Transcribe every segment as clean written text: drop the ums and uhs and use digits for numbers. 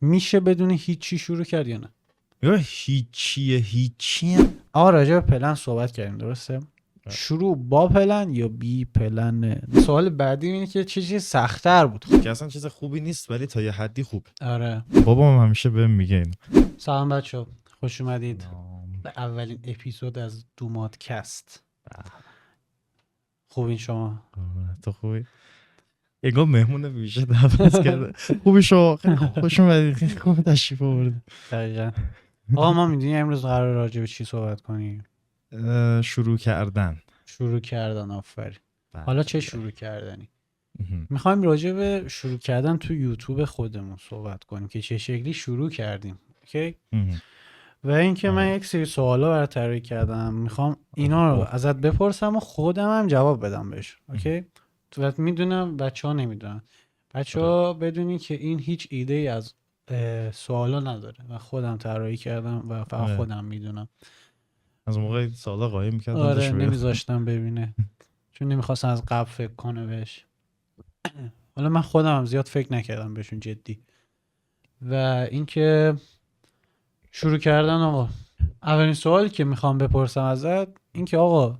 میشه بدون هیچی شروع کرد یا نه؟ یا هیچی آقا راجع به پلن صحبت کردیم درسته؟ شروع با پلن یا بی پلن؟ سوال بعدی اینه که چه چیز سخت‌تر بود؟ که اصلا چیز خوبی نیست ولی تا یه حدی خوب. آره. بابام همیشه بهم میگه اینو. سلام بچه‌ها، خوش اومدید به اولین اپیزود از دومادکست. خوبین شما؟ تو خوبی؟ انگار مهمون ویژه دعوت کرده. خوبی شما؟ خیلی خوش اومدید. خیلی خوب تشریف آوردید. دقیقاً. آقا ما میدونی امروز قرار راجع به چی صحبت کنیم؟ شروع کردن. آفرین. حالا چه شروع کردنی؟ میخوایم راجع به شروع کردن تو یوتیوب خودمون صحبت کنیم که چه شکلی شروع کردیم. اوکی؟ و اینکه من یک سری سوالا برات طراحی کردم، میخوام اینا رو ازت بپرسم و خودم هم جواب بدم بهش. اوکی؟ تو میدونم بچه‌ها نمیدونن. بچه‌ها بدونی که این هیچ ایده ای از سوالا نداره و خودم طراحی کردم و فقط خودم میدونم. از موقع سوالا قایم می‌کردم. آره نمیذاشتم ببینه چون نمیخواستم از قبل فکر کنه بهش. حالا من خودم هم زیاد فکر نکردم بهشون جدی. و اینکه شروع کردن آقا، اولین سوالی که میخوام بپرسم ازت این که آقا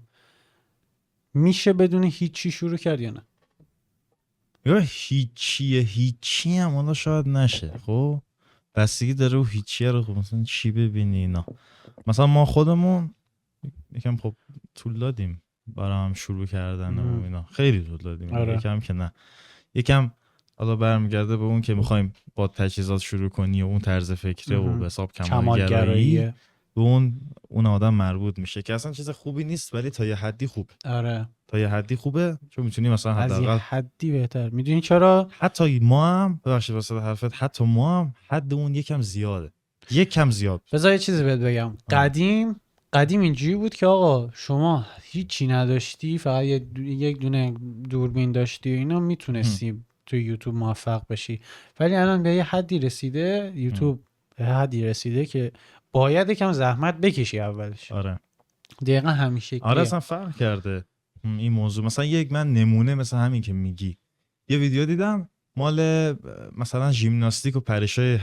میشه بدون هیچی شروع کرد یا نه؟ یا هیچی هم حالا شاید نشه. خب بستگی داره و هیچی رو خب مثلا چی ببینی اینا. مثلا ما خودمون یکم خب طول دادیم برای هم شروع کردن و اینا، خیلی طول دادیم. آره. یکم که نه، یکم حالا برمیگرده به اون که میخوایم با تجهیزات شروع کنی و اون طرز فکره و به حساب کمالگرایی به اون آدم مربوط میشه که اصلا چیز خوبی نیست ولی تا یه حدی خوبه. آره تا یه حدی خوبه چون میتونی مثلا حداقل از یه حدی بهتر. میدونی چرا؟ حتی ما هم ببخشید واسه حرفت، حتی ما هم حد اون یکم زیاده. یکم زیاد. بذار یه چیزی بهت بگم. قدیم اینجوری بود که آقا شما هیچی نداشتی، فقط یک دونه دوربین داشتی و اینا میتونستی تو یوتیوب موفق بشی. ولی الان به یه حدی رسیده، یوتیوب به حدی رسیده که باید یکم زحمت بکشی اولش. آره دقیقا همین شکلیه. آره اصلا فرق کرده این موضوع. مثلا یک من نمونه مثلا همین که میگی، یه ویدیو دیدم مال مثلا ژیمناستیک و پرشای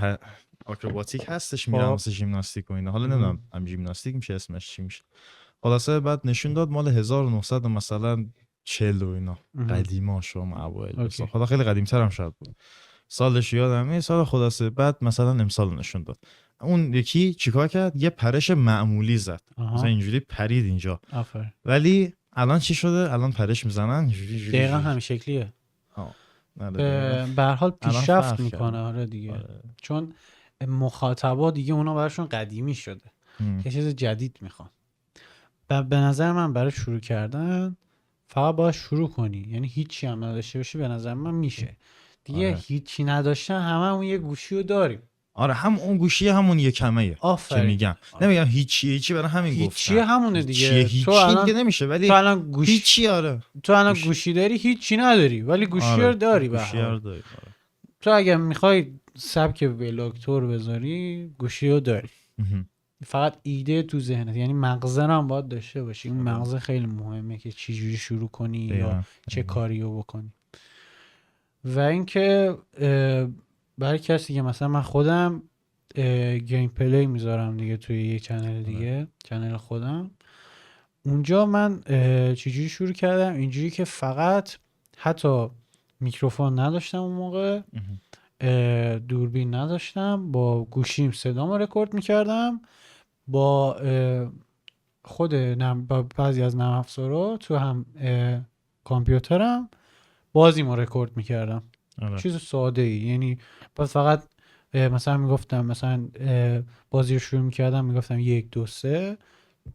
آکروباتیک هستش، میرن واسه ژیمناستیک و اینا. حالا نمیدونم هم ژیمناستیک میشه اسمش چی میشه. خلاصه بعد نشون داد مال 1900 مثلا 40 و اینا، قدیما شما اوایل. حالا خیلی قدیم‌تر هم شاید بود، سالش یادم نیست. حالا خلاصه بعد مثلا امسال نشون داد. اون یکی چیکار کرد؟ یه پرش معمولی زد، مثلا اینجوری پرید اینجا. ولی الان چی شده؟ الان پرش میزنن دقیقا همین شکلیه. به هر حال پیشرفت میکنه. آره دیگه. چون مخاطبا دیگه اونا براشون قدیمی شده، یه چیز جدید میخوان. به نظر من برای شروع کردن فقط باید شروع کنی، یعنی هیچی هم نداشته باشی. به نظر من میشه دیگه. هیچی نداشتن همون یه گوشی رو داریم. آره هم اون گوشی همون یه کمه که میگم. نمیگم هیچی برای همین گفتم. هیچی همونه دیگه. هیچی دیگه نمیشه ولی تو الان هیچی. آره تو الان گوشی داری، هیچی نداری ولی گوشی رو داری. تو اگه میخوای سبک ولاگ تور بذاری گوشی رو داری. فقط ایده تو ذهنت، یعنی مغزه هم باید داشته باشی. اون مغزه خیلی مهمه که چی جوری شروع کنی یا چه کاری رو بکنی. و اینکه برای کسی که مثلا من خودم گیم پلی میذارم دیگه توی یه چنل دیگه، چنل خودم، اونجا من چجوری شروع کردم؟ اینجوری که فقط حتی میکروفون نداشتم اون موقع، دوربین نداشتم، با گوشیم صدامو رکورد میکردم، با با بعضی از نرم افزارا تو هم کامپیوترم بازیمو رکورد میکردم. چیز ساده ای، یعنی باز فقط مثلا میگفتم، مثلا بازی رو شروع میکردم میگفتم 1 2 3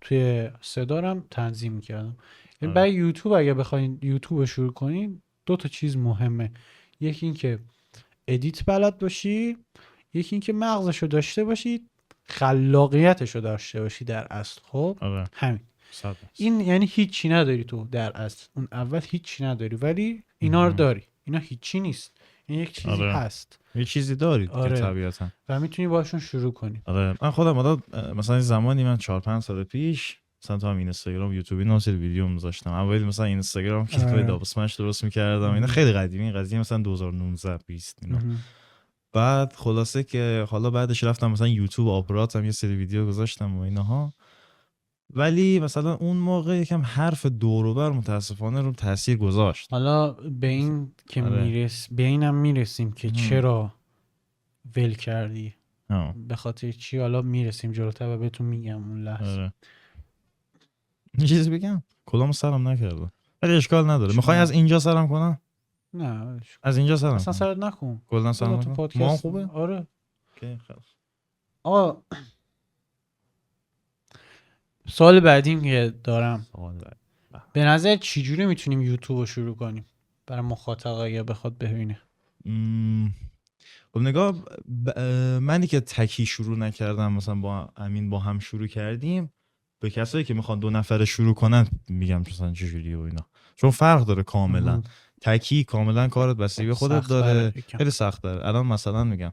توی صدارم تنظیم میکردم. یعنی برای یوتیوب اگه بخواین یوتیوب رو شروع کنین 2 تا چیز مهمه. یکی این که ادیت بلد باشی، یکی این که مغزشو داشته باشی، خلاقیتشو داشته باشی در اصل. خب همین. این یعنی هیچی نداری تو در اصل، اون اول هیچی نداری ولی اینا رو داری. اینا هیچی نیست، این یک چیزی هست، یه چیزی دارید که طبیعتا و میتونی باشون شروع کنی. من خودم مثلا زمانی من 4-5 سال پیش مثلا تو هم اینستاگرام یوتیوبی نوشید ویدیو میذاشتم. اولی مثلا اینستاگرام کلیپ داب اسمش درست میکردم. اینا خیلی قدیمی، قضیه مثلا 2019 20 اینا. بعد خلاصه که حالا بعدش رفتم مثلا یوتیوب آپرات هم یه سری ویدیو گذاشتم و اینها، ولی مثلا اون موقع یکم حرف دور و بر متاسفانه رو تاثیر گذاشت. حالا به این که آره. به اینم میرسیم که چرا ول کردی، به خاطر چی، حالا میرسیم جلوتر و بهتون میگم اون لحظه. آره. یه چیزی بگم، کلامو سرم نکردم ولی اشکال نداره. میخوای از اینجا سرم کنم؟ نه از اینجا سرم اصلا سرت نکن، کلا سرم تو نکن. پادکست خوبه. آره اوکی خلاص. آقا سوال بعدیم که دارم، به نظر چجوری میتونیم یوتیوب رو شروع کنیم برای مخاطب اگه بخواد ببینه؟ خب نگاه، منی که تکی شروع نکردم، مثلا با امین با هم شروع کردیم، به کسایی که میخوان 2 نفره شروع کنن میگم مثلا چجوری و اینا، چون فرق داره کاملا. تکی کاملا کارت بستگی به خودت داره، خیلی سخت داره. الان مثلا میگم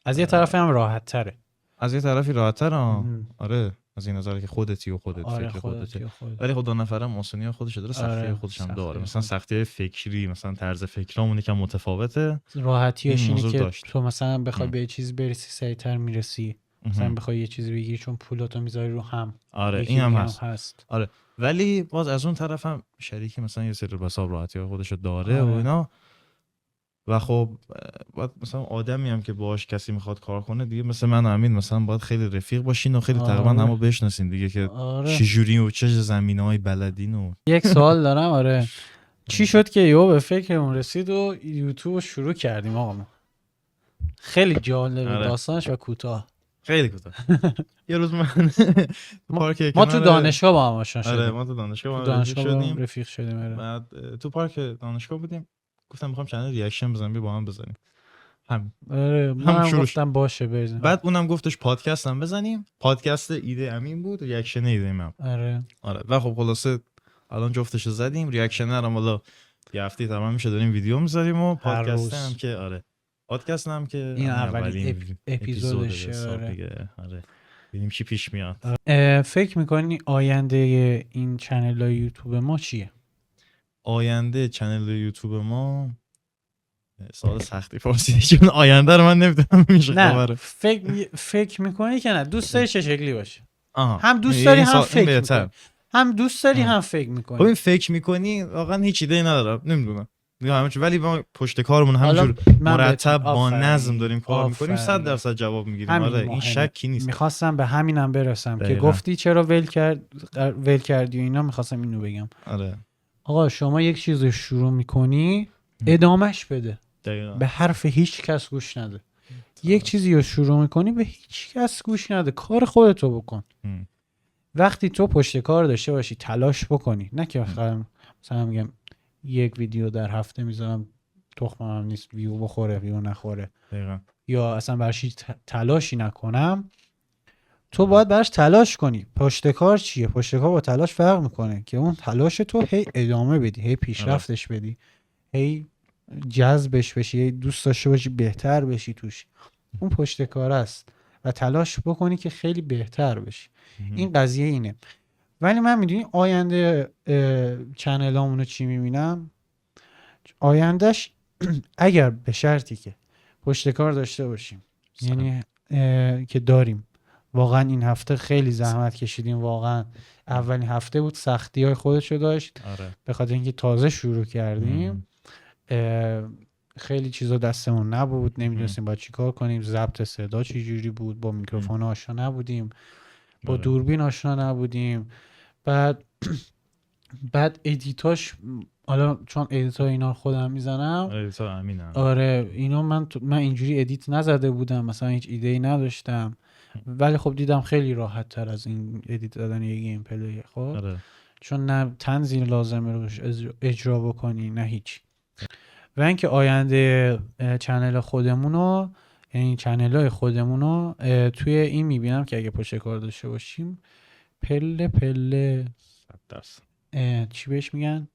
از یه طرف هم راحت تره، از یه طرفی راحت تره. آره از این نظر که خودتی و خودت آره فکر خودته، خودت. ولی خود 2 نفره آسونی خودش داره، سختی آره خودش هم داره. مثلا سختی فکری، مثلا طرز فکرامون یکم متفاوته. راحتیش اینه که داشت. تو مثلا بخوای به یه چیز برسی سریعتر میرسی، مثلا بخوای یه چیزی بگیری چون پولاتو میذاری رو هم. آره این هم هست. آره ولی باز از اون طرف هم شریکی مثلا یه سری حساب راحتی خودشو داره و اینا، و خب باید مثلا آدمی هم که باهاش کسی میخواد کار کنه دیگه، مثل من و امین مثلا باید خیلی رفیق باشین و خیلی تقریبا همو بشناسین دیگه که چجوری و چه زمینه‌های بلدین. و یک سوال دارم. آره چی شد که یهو به فکرمون رسید و یوتیوب شروع کردیم آقا؟ خیلی جالب داستانش و کوتاه. خیلی کوتاه. یه روز من ما تو دانشگاه با هم آشنا شدیم. آره ما تو دانشگاه شدیم، رفیق شدیم. بعد تو پارک دانشگاه بودیم، گفتم میخوام چنل ریاکشن بزنیم، با هم بزنیم. آره من گفتم باشه بزنیم. بعد اونم گفتش پادکست هم بزنیم. پادکست ایده امین بود، ریاکشن ایده من. آره و خب خلاصه الان جفتشو زدیم. ریاکشن هم حالا یه هفته تمام میشه داریم ویدیو میذاریم، و پادکست هم که پادکست هم که این اولین اپیزودشه. آره ببینیم چی پیش میاد. فکر میکنی آینده این چنل های یوتیوب ما چیه؟ آینده چنل یوتیوب ما سوال سختی پرسیدی، چون آینده رو من نمیدونم میشه خبره. فکر میکنی که نه دوست داری چه شکلی باشه؟ آها. هم دوست داری هم فکر میکنی، هم دوست داری هم فکر میکنی. ببین فکر میکنی واقعا هیچ ایده ای ندارم، نمیدونم ولی ما پشت کارمون همینجور مرتب با نظم داریم کار میکنیم، 100% جواب میگیریم. آره این شکی نیست. میخواستم به همینم برسم که گفتی چرا ول کردی و اینا، میخواستم اینو بگم. آره آقا شما یک چیز رو شروع میکنی ادامش بده. به حرف هیچ کس گوش نده. یک چیزی رو شروع میکنی به هیچ کس گوش نده، کار خودتو بکن. وقتی تو پشت کار داشته باشی، تلاش بکنی، نه که مثلا میگم یک ویدیو در هفته میذارم تخمم نیست ویو بخوره ویو نخوره یا اصلا برش تلاشی نکنم. تو باید برش تلاش کنی. پشت کار چیه؟ پشت کار با تلاش فرق میکنه که اون تلاش تو هی ادامه بدی، هی پیشرفتش بدی، هی جذبش بشی، هی دوست داشته باشی بهتر بشی توش. اون پشت کار است و تلاش بکنی که خیلی بهتر بشی. این قضیه اینه. ولی من میدونی آینده چنلامونو چی میبینم؟ آیندهش اگر به شرطی که پشت کار داشته باشیم، یعنی که داریم. واقعا این هفته خیلی زحمت کشیدیم، واقعا اولین هفته بود سختی های خودشو داشت. به خاطر اینکه تازه شروع کردیم، خیلی چیزا دستمون نبود، نمیدونستیم باید چی کار کنیم، ضبط صدا چی جوری بود، با میکروفون آشنا نبودیم، با دوربین آشنا نبودیم. بعد ادیتاش، حالا چون ادیتا اینا خودم میزنم، آره اینو من اینجوری ادیت نزده بودم، مثلا هیچ ایده ای نداشتم، ولی خب دیدم خیلی راحت تر از این ادیت دادن یه گیم پلی. خب چون نه تنظیم لازمه روش اجرا بکنی نه هیچ. و اینکه آینده چنل خودمونو، یعنی چنل‌های خودمونو توی این میبینم که اگه پشت کار داشته باشیم، پله پله 100% چی بهش میگن؟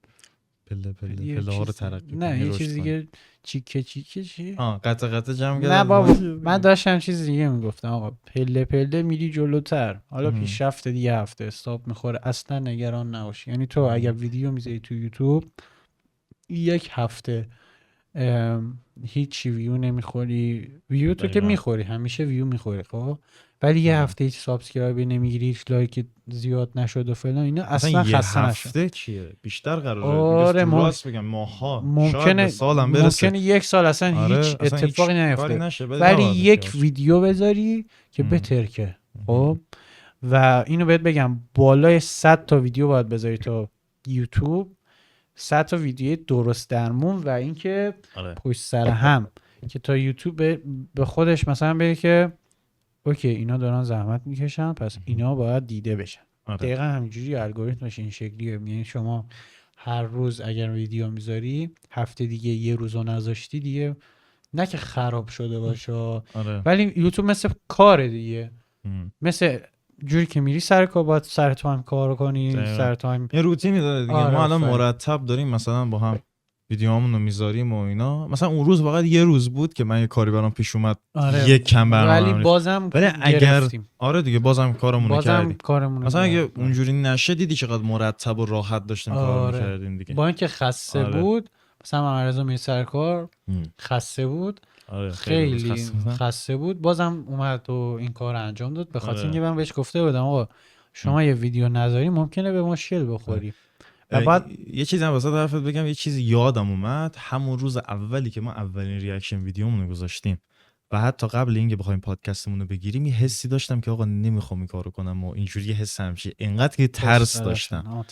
پله ها رو ترقی، نه یه چیز دیگه، چیکه چی؟ قطعه جمع کردم. نه بابا من داشتم چیز دیگه میگفتم. آقا پله پله میری جلوتر، حالا پیشرفت دیگه هفته استاپ میخوره، اصلا نگران نباشی. یعنی تو اگر ویدیو میذاری تو یوتیوب، یک هفته هیچ ویو نمیخوری، ویو تو که میخوری، همیشه ویو میخوری خب، ولی یه هفته هیچ سابسکرایب نمیگیری، هیچ لایک زیاد نشد و فلان اینا، اصلا خسته نشد. هفته چیه بیشتر قراره آره راست بگم ماها ممکنه شاید سالم برسه، ممکنه یک سال اصلا هیچ اتفاقی نیفته، ولی یک ویدیو بذاری که بترکه خب. و اینو بهت بگم بالای 100 تا ویدیو باید بذاری تا یوتیوب، 100 تا ویدیو درست درمون و اینکه پشت سر هم که تا یوتیوب به خودش مثلا بگه که اوکی اینا دارن زحمت میکشن پس اینا باید دیده بشن. دقیقا همینجوری الگوریتمش این شکلیه. یعنی شما هر روز اگر ویدیو میذاری، هفته دیگه یه روزو نذاشتی دیگه نه که خراب شده باشه، ولی یوتیوب مثل کاره دیگه، مثل جوری که میری سر کار باید سر تایم کار کنی، سر تایم یه روتینی داره دیگه. ما الان مرتب داریم مثلا با هم ویدیوهامون رو میذاریم و اینا، مثلا اون روز فقط یه روز بود که من یه کاری برام پیش اومد یک کم برنامه، ولی بازم اگر دیگه بازم کارمون کردیم. مثلا اگه اونجوری نشه دیدی چقدر مرتب و راحت داشتیم کار می‌کردیم دیگه. با اینکه خسته بود، مثلا محمدرضا می سر کار خسته بود، خیلی خسته بود، بازم اومد و این کار انجام داد، به خاطر اینکه من بهش گفته بودم آقا شما یه ویدیو نذاری ممکنه به مشکل بخوری. بعد یه چیزی هم واسه طرفت بگم، یه چیزی یادم اومد همون روز اولی که ما اولین ریاکشن ویدیومون رو گذاشتیم و حتی قبل اینکه بخوایم پادکستمون رو بگیریم، یه حسی داشتم که آقا نمیخوام این کارو کنم و اینجوری یه حس همشه، اینقدر که ترس داشتم.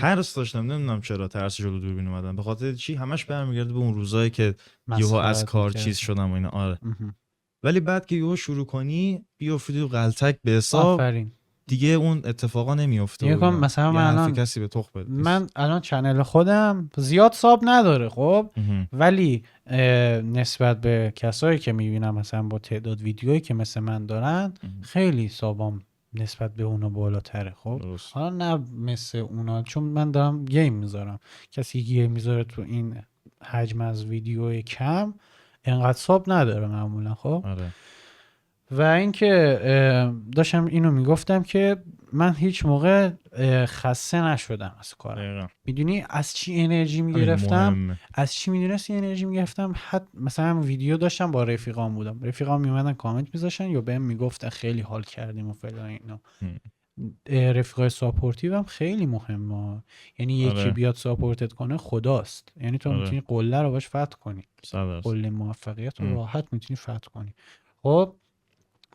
ترس داشتم نمیدونم چرا ترس جلو دوربین اومدم، به خاطر چی همش برمیگرده به اون روزایی که یهو از کار چیز شدم و اینا. آره ولی بعد که یهو شروع کنی بیافتی و غلطک به حساب دیگه اون اتفاقا نمیفته. مثلا من الان کسی به تخ بده. من الان چنل خودم زیاد ساب نداره خب، ولی نسبت به کسایی که میبینم مثلا با تعداد ویدیویی که مثل من دارن خیلی سابام نسبت به اونا بالاتره خب. حالا نه مثل اونا، چون من دارم گیم میذارم، کسی گیم میذاره تو این حجم از ویدیو کم اینقدر ساب نداره معمولا خب. و اینکه داشتم اینو میگفتم که من هیچ موقع خسته نشدم از کارم. میدونی از چی انرژی میگرفتم؟ از چی میدونستی انرژی میگرفتم؟ مثلا ویدیو داشتم با رفیقام بودم، رفیقام میومدن کامنت میذاشتن یا بهم میگفتن خیلی حال کردیم و فلان اینا. رفیقای ساپورتیو هم خیلی مهمه، یعنی یکی بیاد ساپورتت کنه خداست، یعنی تو میتونی قله رو باش فتح کنی، قله موفقیت رو راحت میتونی فتح کنی خب.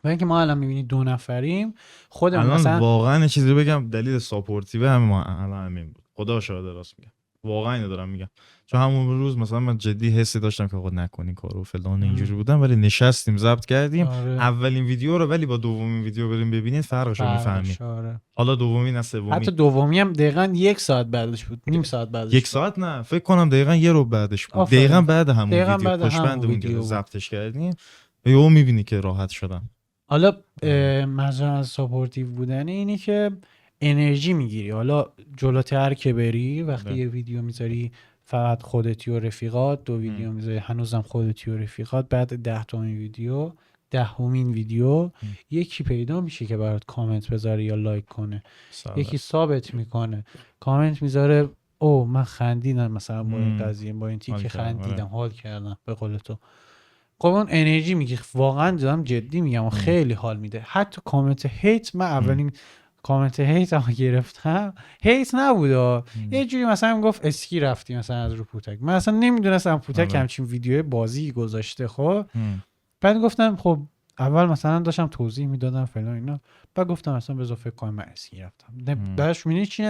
و اینکه ما الان میبینی 2 نفریم خودمون مثلا واقعا چیزی بگم دلیل ساپورتیو همین بود، خدا شاهده راست میگم، واقعا اینو دارم میگم، چون همون روز مثلا من جدی حسی داشتم که آقا نکنی کارو فلان اینجوری بودم، ولی نشستیم ضبط کردیم اولین ویدیو رو، ولی با دومین ویدیو بریم ببینید فرقش رو میفهمید. حالا دومی نه سومی، حتی دومی هم دقیقاً 1 ساعت بعدش بود، نیم ساعت بعدش 1 ساعت نه فکر کنم دقیقاً 1 رو بعدش بود، دقیقاً بعد همون ویدیو پشت ویدیو ضبطش کردیم یهو میبینی که راحت شدم. حالا منظورم از ساپورتیو بودن اینی که انرژی میگیری، حالا جلوتر که بری وقتی یه ویدیو میذاری فقط خودتی و رفیقات، 2 ویدیو میذاری هنوزم خودتی و رفیقات، بعد 10مین ویدیو 10مین ویدیو یکی پیدا میشه که برات کامنت بذاره یا لایک کنه، یکی ثابت میکنه کامنت میذاره او من خندیدم مثلا با این قضیه، با این تیکه خندیدم حال کردم به قول تو. خب اون انرژی میگه، واقعا دارم جدی میگم خیلی حال میده. حتی کامنت هیت، من اولین کامنت هیت هم گرفتم، هیت نبود یه جوری مثلا گفت اسکی رفتی مثلا از رو پوتک، من اصلا نمیدونستم پوتک همچین ویدیو بازی گذاشته خب. بعد گفتم خب اول مثلا داشتم توضیح میدادم فلان اینا، بعد گفتم اصلا بذار فکر کنم من اسکی رفتم. بعدش می‌بینی چی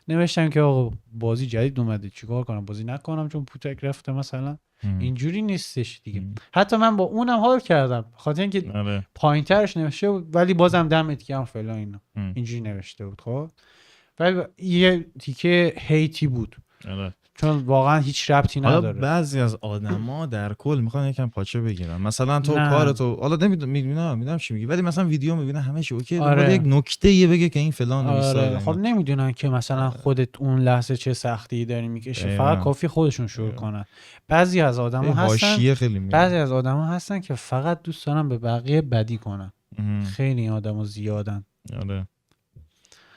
نوشتم که آقا بازی جدید اومده چیکار کنم، بازی نکنم چون پوتک رفته مثلا. اینجوری نیستش دیگه. حتی من با اونم حال کردم خاطر اینکه پایینترش نوشته بود ولی بازم دمت گرم فلان اینا اینجوری نوشته بود خب، ولی یه تیکه هیتی بود چون واقعا هیچ ربطی نداره. بعضی از آدما در کل میخوان یکم پاچه بگیرن، مثلا تو کارتو حالا میدونم چی میگی، ولی مثلا ویدیو میبینه همه چی اوکی، یک نکته یه بگه که این فلان نیست. خب نمیدونن که مثلا خودت اون لحظه چه سختی داری میکشی، فقط کافی خودشون شروع کنن. بعضی از آدما هستن که فقط دوست دارن به بقیه بدی کنن. خیلی آدما زیادن.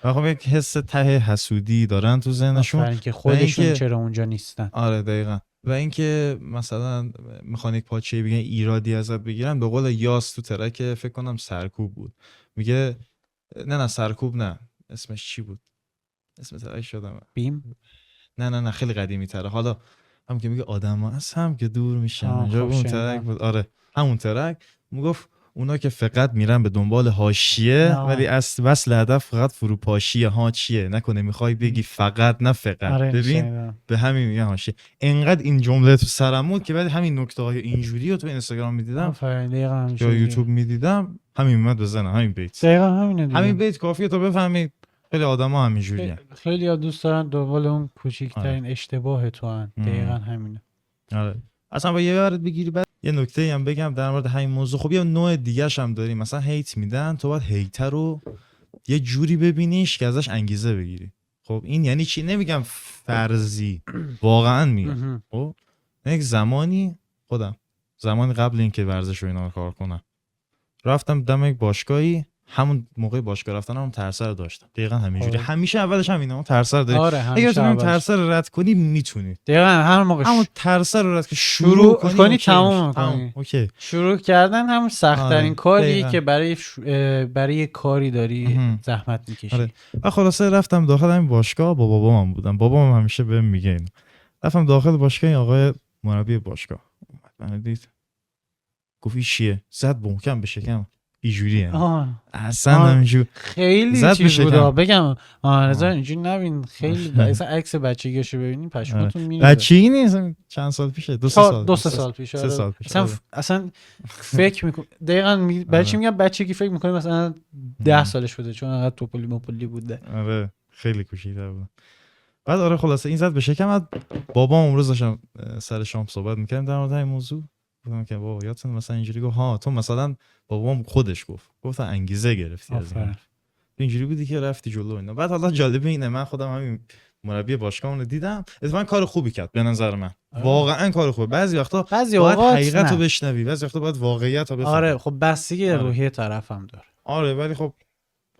خب یک حس ته حسودی دارن تو ذهنشون که خودشون چرا اونجا نیستن. آره دقیقاً. و اینکه مثلا میخوان یک پاچه بگن ایرادی ازت بگیرن، به قول یاس تو ترک فکر کنم سرکوب بود میگه نه سرکوب نه، اسمش چی بود؟ اسم ترک شدم بیم. نه خیلی قدیمی تره. حالا هم که میگه آدما از هم که دور میشن اونجا اون ترک بود. آره همون ترک میگفت اونا که فقط میرن به دنبال حاشیه ولی وصل هدف فقط فروپاشیه ها چیه نکنه میخوای بگی فقط نه فقط. آره ببین به همین میگن حاشیه. انقدر این جمله تو سرم بود که بعد همین نکته های اینجوری رو تو اینستاگرام میدیدم یا یوتیوب میدیدم همین اومد بزنم همین بیت. دقیقاً همینه دیگه. همین بیت کافیه تو بفهمی خیلی آدما همینجوریه. خیلی ها دوست دارن دنبال اون کوچیک‌ترین اشتباه تو ان. دقیقاً همینه. آره اصلا با یه یارت بگیری. بعد یه نکته هم بگم در مورد همین موضوع. خب یه نوع دیگه‌ش هم داریم، مثلا هیت میدن، تو باید هیتر رو یه جوری ببینیش که ازش انگیزه بگیری. خب این یعنی چی؟ نمیگم فرضی، واقعا میگم. خب یک زمانی خودم زمانی قبل اینکه ورزش و اینا کار کنم رفتم دم یک باشگاهی، همون موقع باشگاه رفتنم هم ترسه رو داشتم. دقیقاً همینجوری همیشه اولش همینه، اون ترسه رو داری. آره اگه تو ترسه رو رد کنی میتونی. دقیقاً همون موقع همون ترسه رو رد که شروع کنی تمام کنی. اوکی. شروع کردن همون سخت ترین کاریه که برای کاری داری زحمت میکشی. آره. و خلاصه رفتم داخل همین باشگاه، با بابام بودم. بابام همیشه بهم میگه اینو. رفتم داخل باشگاه، این آقای مربی باشگاه اومد منو دید، گفت چیه؟ زد محکم به شکم. اینجوری یعنی اصلا همینجور خیلی چیز بود. بگم رضا اینجوری نبین، خیلی اصلا عکس بچگیشو ببینین پشماتون میریزه. بچگی نیست، چند سال پیشه، 2 سال پیش. اصلا فکر میکنم دقیقاً برای چی میگم بچگی فکر میکنم مثلا 10 سالش بوده، چون انقدر توپلی بوده. آره خیلی کوچیک‌تر بود. بعد آره خلاصه این زد به شکم. بابام اون روز داشتم سر شام صحبت می‌کردم در مورد این موضوع، گفتم که بابا یادتون مثلا اینجوری گفت ها تو مثلا، بابام خودش گفت انگیزه گرفتی از این. اینجوری بودی که رفتی جلو اینا. بعد حالا جالب اینه من خودم همین مربی باشگاهمون رو دیدم، اتفاقا کار خوبی کرد به نظر من. واقعا کار خوبه. بعضی وقتا باید حقیقت رو بشنوی، بعضی وقتا باید واقعیت رو بفهمی. آره خب بستگی روحیه طرفم داره. آره ولی خب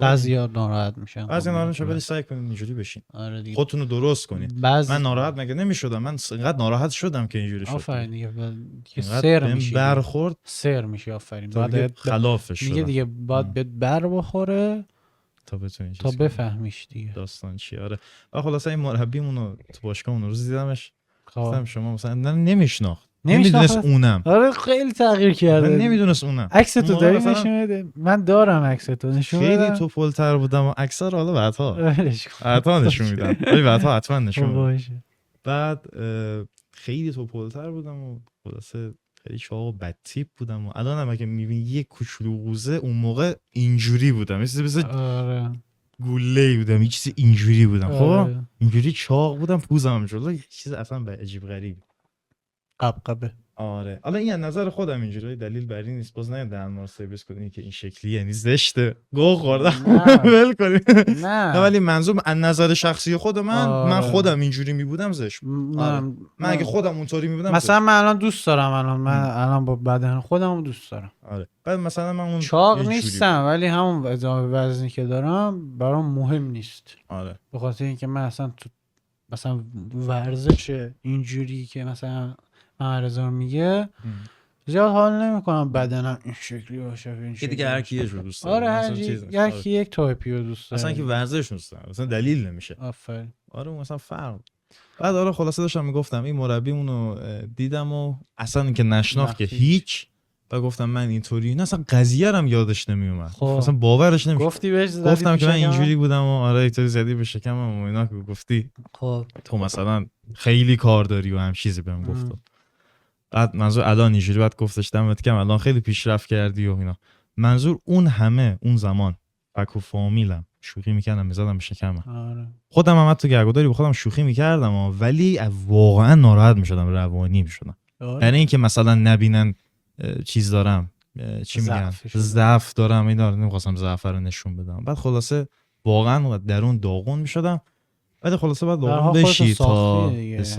بعضیا ناراحت میشن، بعضی ناراحت میشن، ولی سعی کنین اینجوری بشین. آره دیگه. خودتون رو درست کنین. من ناراحت مگه نمیشدم؟ من اینقدر ناراحت شدم که اینجوری شد. آفرین دیگه. سر میشی، برخورد سر میشی. آفرین. بعد خلافش شد دیگه باید بهت بر بخوره تا بتونی تا بفهمیش دیگه داستان چیه. آره و خلاص این مربیمون رو تو باشگاهمون روز دیدمش، گفتم شما مثلا نمیشناخت، نمیدونست اونم. آره خیلی تغییر کرده، نمیدونست اونم. عکس تو داری نشون بده. من دارم عکس تو نشون بده. خیلی تو پلتر بودم و عکس رو حالا بعدها نشون میدم، ولی بعدها حتما نشون میدم. بعد خیلی تو پلتر بودم و خلاصه خیلی چاق و بد تیپ بودم و الانم اگه میبینی یه کوچولو قوزه، اون موقع اینجوری بودم، مثل گوله‌ای بودم، یه چیز اینجوری بودم. خب اینجوری چاق بودم، پوزم جلو یه چیز اصلا عجیب غریب، قبقبه. آره حالا این از نظر خودم اینجوری، دلیل بر این نیست باز نه در ما سرویس کنی که این شکلی یعنی زشته، گو خوردم ول کنی. نه ولی منظور از نظر شخصی خود من خودم اینجوری میبودم زشت. من اگه خودم اونطوری میبودم مثلا من الان دوست دارم، من الان با بدن خودم دوست دارم. آره بعد مثلا من اون چاق نیستم ولی همون اضافه وزنی که دارم برام مهم نیست. آره به خاطر اینکه من اصلا تو مثلا ورزش اینجوری که مثلا رضا میگه زیاد حال نمیکنم بدنم این شکلی باشه. این شکلی دیگه هر کی یه جور دوست داره. آره هر کی یک تایپی رو دوست داره. اصلا که ورزش دوست داره مثلا دلیل نمیشه. آفرین. آره مثلا فرق. بعد آره خلاصه داشتم میگفتم این مربیمون رو دیدم و اصلا اینکه نشناخت که هیچ، و گفتم من اینطوری نه، اصلا قضیه رم یادش نمیومد، اصلا باورش نمیشد. گفتی بهش زدی گفتم که من اینجوری بودم و آره اینطوری زدی به شکمم و اینا که گفتی خب تو مثلا خیلی کار داری و هم چیزی بهم گفت. بعد منظور الان اینجوری بعد گفتش دمت گرم الان خیلی پیشرفت کردی و اینا. منظور اون همه اون زمان فک و فامیلم شوخی میکردم میزدم به شکمم. آره. خودم هم حتی گرگوداری با خودم شوخی میکردم ولی واقعا ناراحت میشدم، روانی میشدم. یعنی اینکه مثلا نبینن چیز دارم، چی میگن، ضعف دارم، اینا نمیخواستم ضعف رو نشون بدم. بعد خلاصه واقعا درون داغون میشدم. بعد خلاصه بعد داغون بشی تا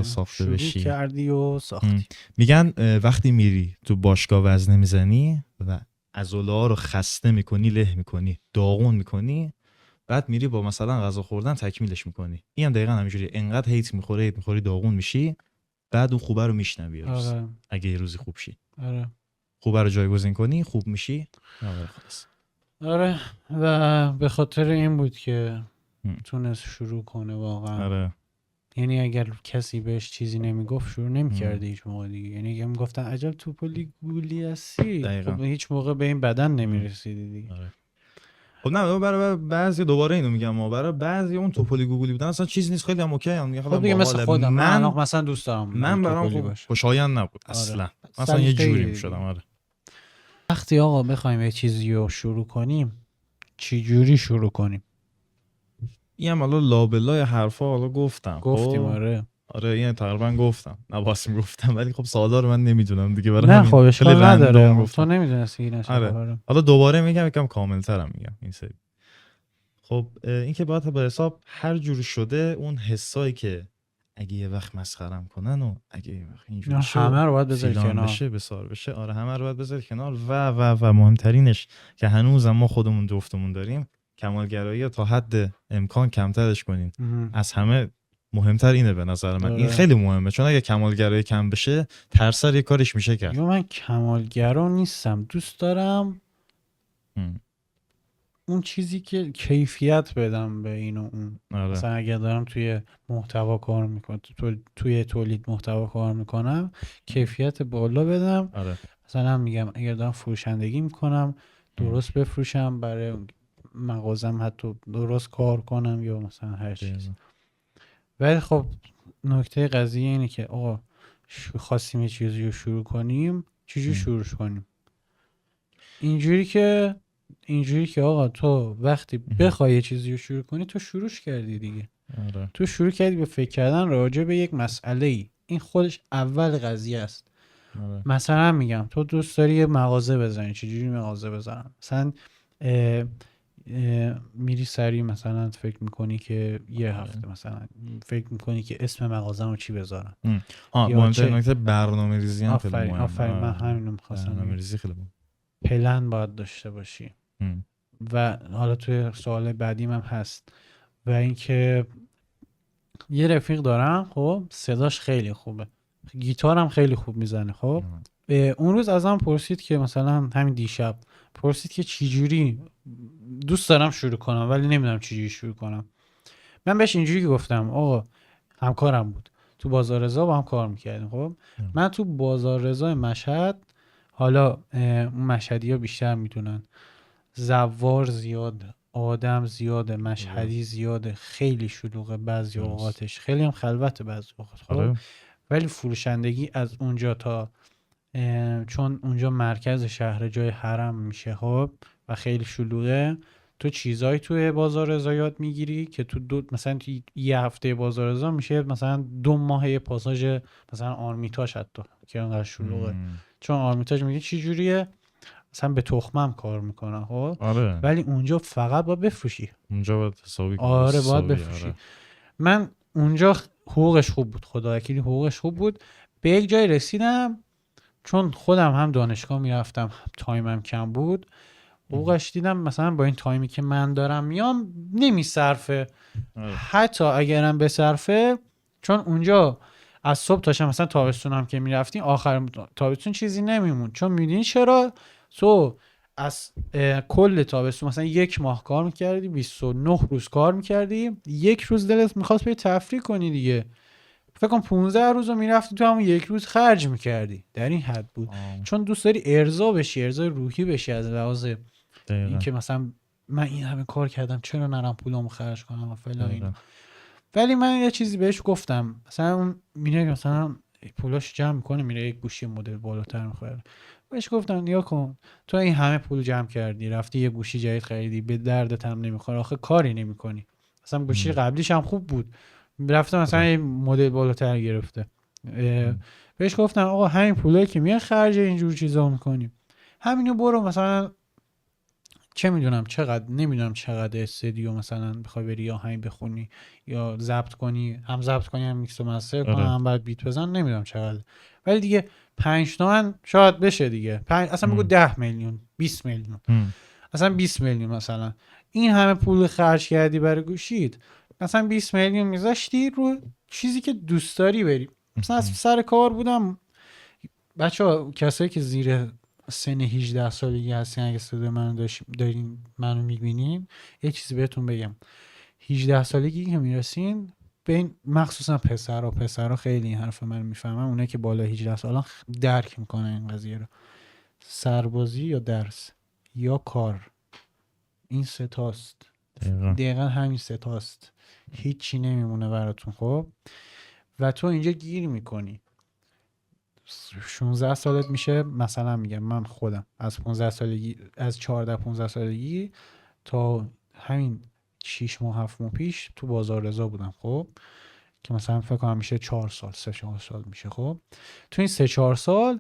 ساخته بشی. کردی و ساختی. میگن وقتی میری تو باشگاه وزنه میزنی و عضله‌ها رو خسته میکنی، له میکنی، داغون میکنی، بعد میری با مثلا غذا خوردن تکمیلش میکنی. اینم دقیقاً همینجوریه. انقدر هیت میخوری داغون میشی، بعد اون خوبه رو میشنوی. آره. اگه یه روزی خوب شی، آره خوبه رو جایگزین کنی، خوب میشی. آره خلاص. آره و به خاطر این بود که تونست شروع کنه واقعا. آره. یعنی اگر کسی بهش چیزی نمیگفت شروع نمی‌کرد هیچ موقع دیگه. یعنی اگه میگفتن عجب توپلی گولی هستی، خب هیچ موقع به این بدن نمیرسیدی دیگه. آره. خب نه برای بعضی دوباره اینو میگم، ما برای بعضی اون توپلی گوگلی بودن اصلا چیز نیست، خیلی هم اوکی ام میگه. خب دیگه مثل خودم من مثلا دوست دارم من برام خوشایند نبود اصلا. آره. مثلا یه جوری میشدم. آره. وقتی آقا بخوایم یه چیزی رو شروع کنیم چی جوری شروع کنیم؟ این هم حالا لابلای حرفا حالا گفتیم. آره این تقریبا گفتم، نباسیم گفتم، ولی خب سوالا رو من نمیدونم دیگه، برای همین خب اشکال نداره تو نمیدونستی این آره. حالا دوباره میگم یکم کامل‌ترم میگم این سری. خب این که باید به حساب هر جوری شده اون حسایی که اگه یه وقت مسخرم کنن و اگه یه وقت اینجوری شه همه رو باید بذاری کنار بشه بسار بشه. آره همه رو باید بذاری کنار و مهمترینش که هنوزم ما خودمون جفتمون داریم، کمالگرایی تا حد امکان کمترش کنین. از همه مهمتر اینه به نظر من. این خیلی مهمه، چون اگه کمالگرایی کم بشه ترسر یه کارش میشه کرد. من کمالگرا نیستم، دوست دارم اون چیزی که کیفیت بدم به این و اون. آره. مثلا اگر دارم توی محتوا کار میکنم، توی تولید محتوا کار میکنم، کیفیت بالا بدم. آره. مثلا میگم اگر دارم فروشندگی میکنم درست بفروشم، برای مغازم حتی درست کار کنم یا مثلا هر چیز. ولی خب نکته قضیه اینه که آقا خواستیم یه چیزی رو شروع کنیم، چجوری شروع کنیم؟ اینجوری که آقا تو وقتی بخوای یه چیزی رو شروع کنی تو شروعش کردی دیگه. آره. تو شروع کردی به فکر کردن راجع به یک مسئله ای. این خودش اول قضیه است. آره. مثلا میگم تو دوست داری یه مغازه بزنی، چجوری مغازه بزنم؟ مثلا میری سری مثلا فکر میکنی که یه هفته مثلا فکر میکنی که اسم مغازه‌مو چی بذارم. مهمترین نکته برنامه‌ریزی هم خیلی مهمه. آفرین من همینو می‌خواستم. برنامه‌ریزی خیلی مهمه. پلن باید داشته باشی. و حالا توی سوال بعدیم هم هست و اینکه یه رفیق دارم، خب صداش خیلی خوبه، گیتارم خیلی خوب میزنه. خب اون روز ازم پرسید که مثلا همین دیشب پرسید که چجوری دوست دارم شروع کنم ولی نمیدونم چجوری شروع کنم. من بهش اینجوری گفتم آقا همکارم بود تو بازار رضا با هم کار میکردیم. خب من تو بازار رضا مشهد، حالا اون مشهدی ها بیشتر میدونن، زوار زیاد، آدم زیاده، مشهدی زیاده، خیلی شلوغه بعضی اوقاتش، خیلی هم خلوته بعضی اوقات. خب ولی فروشندگی از اونجا تا چون اونجا مرکز شهر جای حرم میشه خب و خیلی شلوغه، تو چیزایی توی بازار رضا یاد میگیری که تو مثلا تو یه هفته بازار رضا میشه مثلا 2 ماه یه پاساژ مثلا آرمیتاژ حتی که انقدر شلوغه. چون آرمیتاژ میگه چی جوریه، مثلا به تخمم کار میکنن خب. آره. ولی اونجا فقط باید بفروشی، اونجا باید حسابی کنی. آره باید بفروشی. آره. من اونجا حقوقش خوب بود، خدا وکیلی حقوقش خوب بود. به یک جای رسیدم چون خودم هم دانشگاه میرفتم، تایمم کم بود، حقوقش دیدم مثلا با این تایمی که من دارم میام نمیصرفه. حتی اگرم بصرفه، چون اونجا از صبح تا شب مثلا تابستونم که میرفتیم آخر تابستون چیزی نمیمون. چون میدونی چرا؟ تو از کل تابستون مثلا 1 ماه کار میکردی، 29 روز کار میکردی، 1 روز دلت میخواست بری تفریح کنی دیگه، فکر کنم 15 روز رو میرفتی تو همون 1 روز خرج میکردی. در این حد بود. چون دوست داری ارضا بشی، ارضای روحی بشی از لحاظ این که مثلا من این همه کار کردم چرا نرم پولامو خرج کنم و فلان اینا. ولی من یه چیزی بهش گفتم، مثلا اون میره مثلا پولاش جمع میکنه میره یک گوشی مدل بالاتر میخره، بهش گفتم نیا کن تو این همه پول جمع کردی رفتی یه گوشی جدید خریدی به دردت هم نمیخوره، آخه کاری نمیکنی. مثلا گوشی قبلیش هم خوب بود، رفته مثلا یه مدل بالاتر گرفته. بهش گفتم آقا همین پولایی که میاد خرج اینجور چیزا میکنی، همینو برو مثلا چه میدونم چقدر، نمیدونم چقدر استودیو مثلا بخوای بری یا همین بخونی یا ضبط کنی، هم ضبط کنی هم میکس و مستر کنی هم بعد بیت بزن، نمیدونم چقدر، ولی دیگه 5 تومن شاید بشه دیگه. اصلا بگو 10 میلیون 20 میلیون اصلا 20 میلیون مثلا این همه پول خرج کردی برای گوشیت، مثلا 20 میلیون میذاشتی رو چیزی که دوست داری بری. مثلا از سر کار بودم. بچه‌ها کسایی که زیر سن 18 سالگی هستین اگه صدای منو دارین منو میبینین، یه چیزی بهتون بگم. 18 سالگی که میرسین، بین مخصوصا پسرها خیلی این حرف من میفهمن، اونایی که بالا 18 سالن درک میکنن این قضیه رو. سربازی یا درس یا کار، این سه تاست. دقیقا همین سه تاست، هیچی نمیمونه براتون. خب و تو اینجا گیر میکنی. 16 سالت میشه، مثلا میگم من خودم از 15 سالگی، از 14 15 سالگی تا همین 6 ماه 7 ماه پیش تو بازار رضا بودم. خب که مثلا فکر کنم میشه 4 سال 3-4 سال میشه. خب تو این 3-4 سال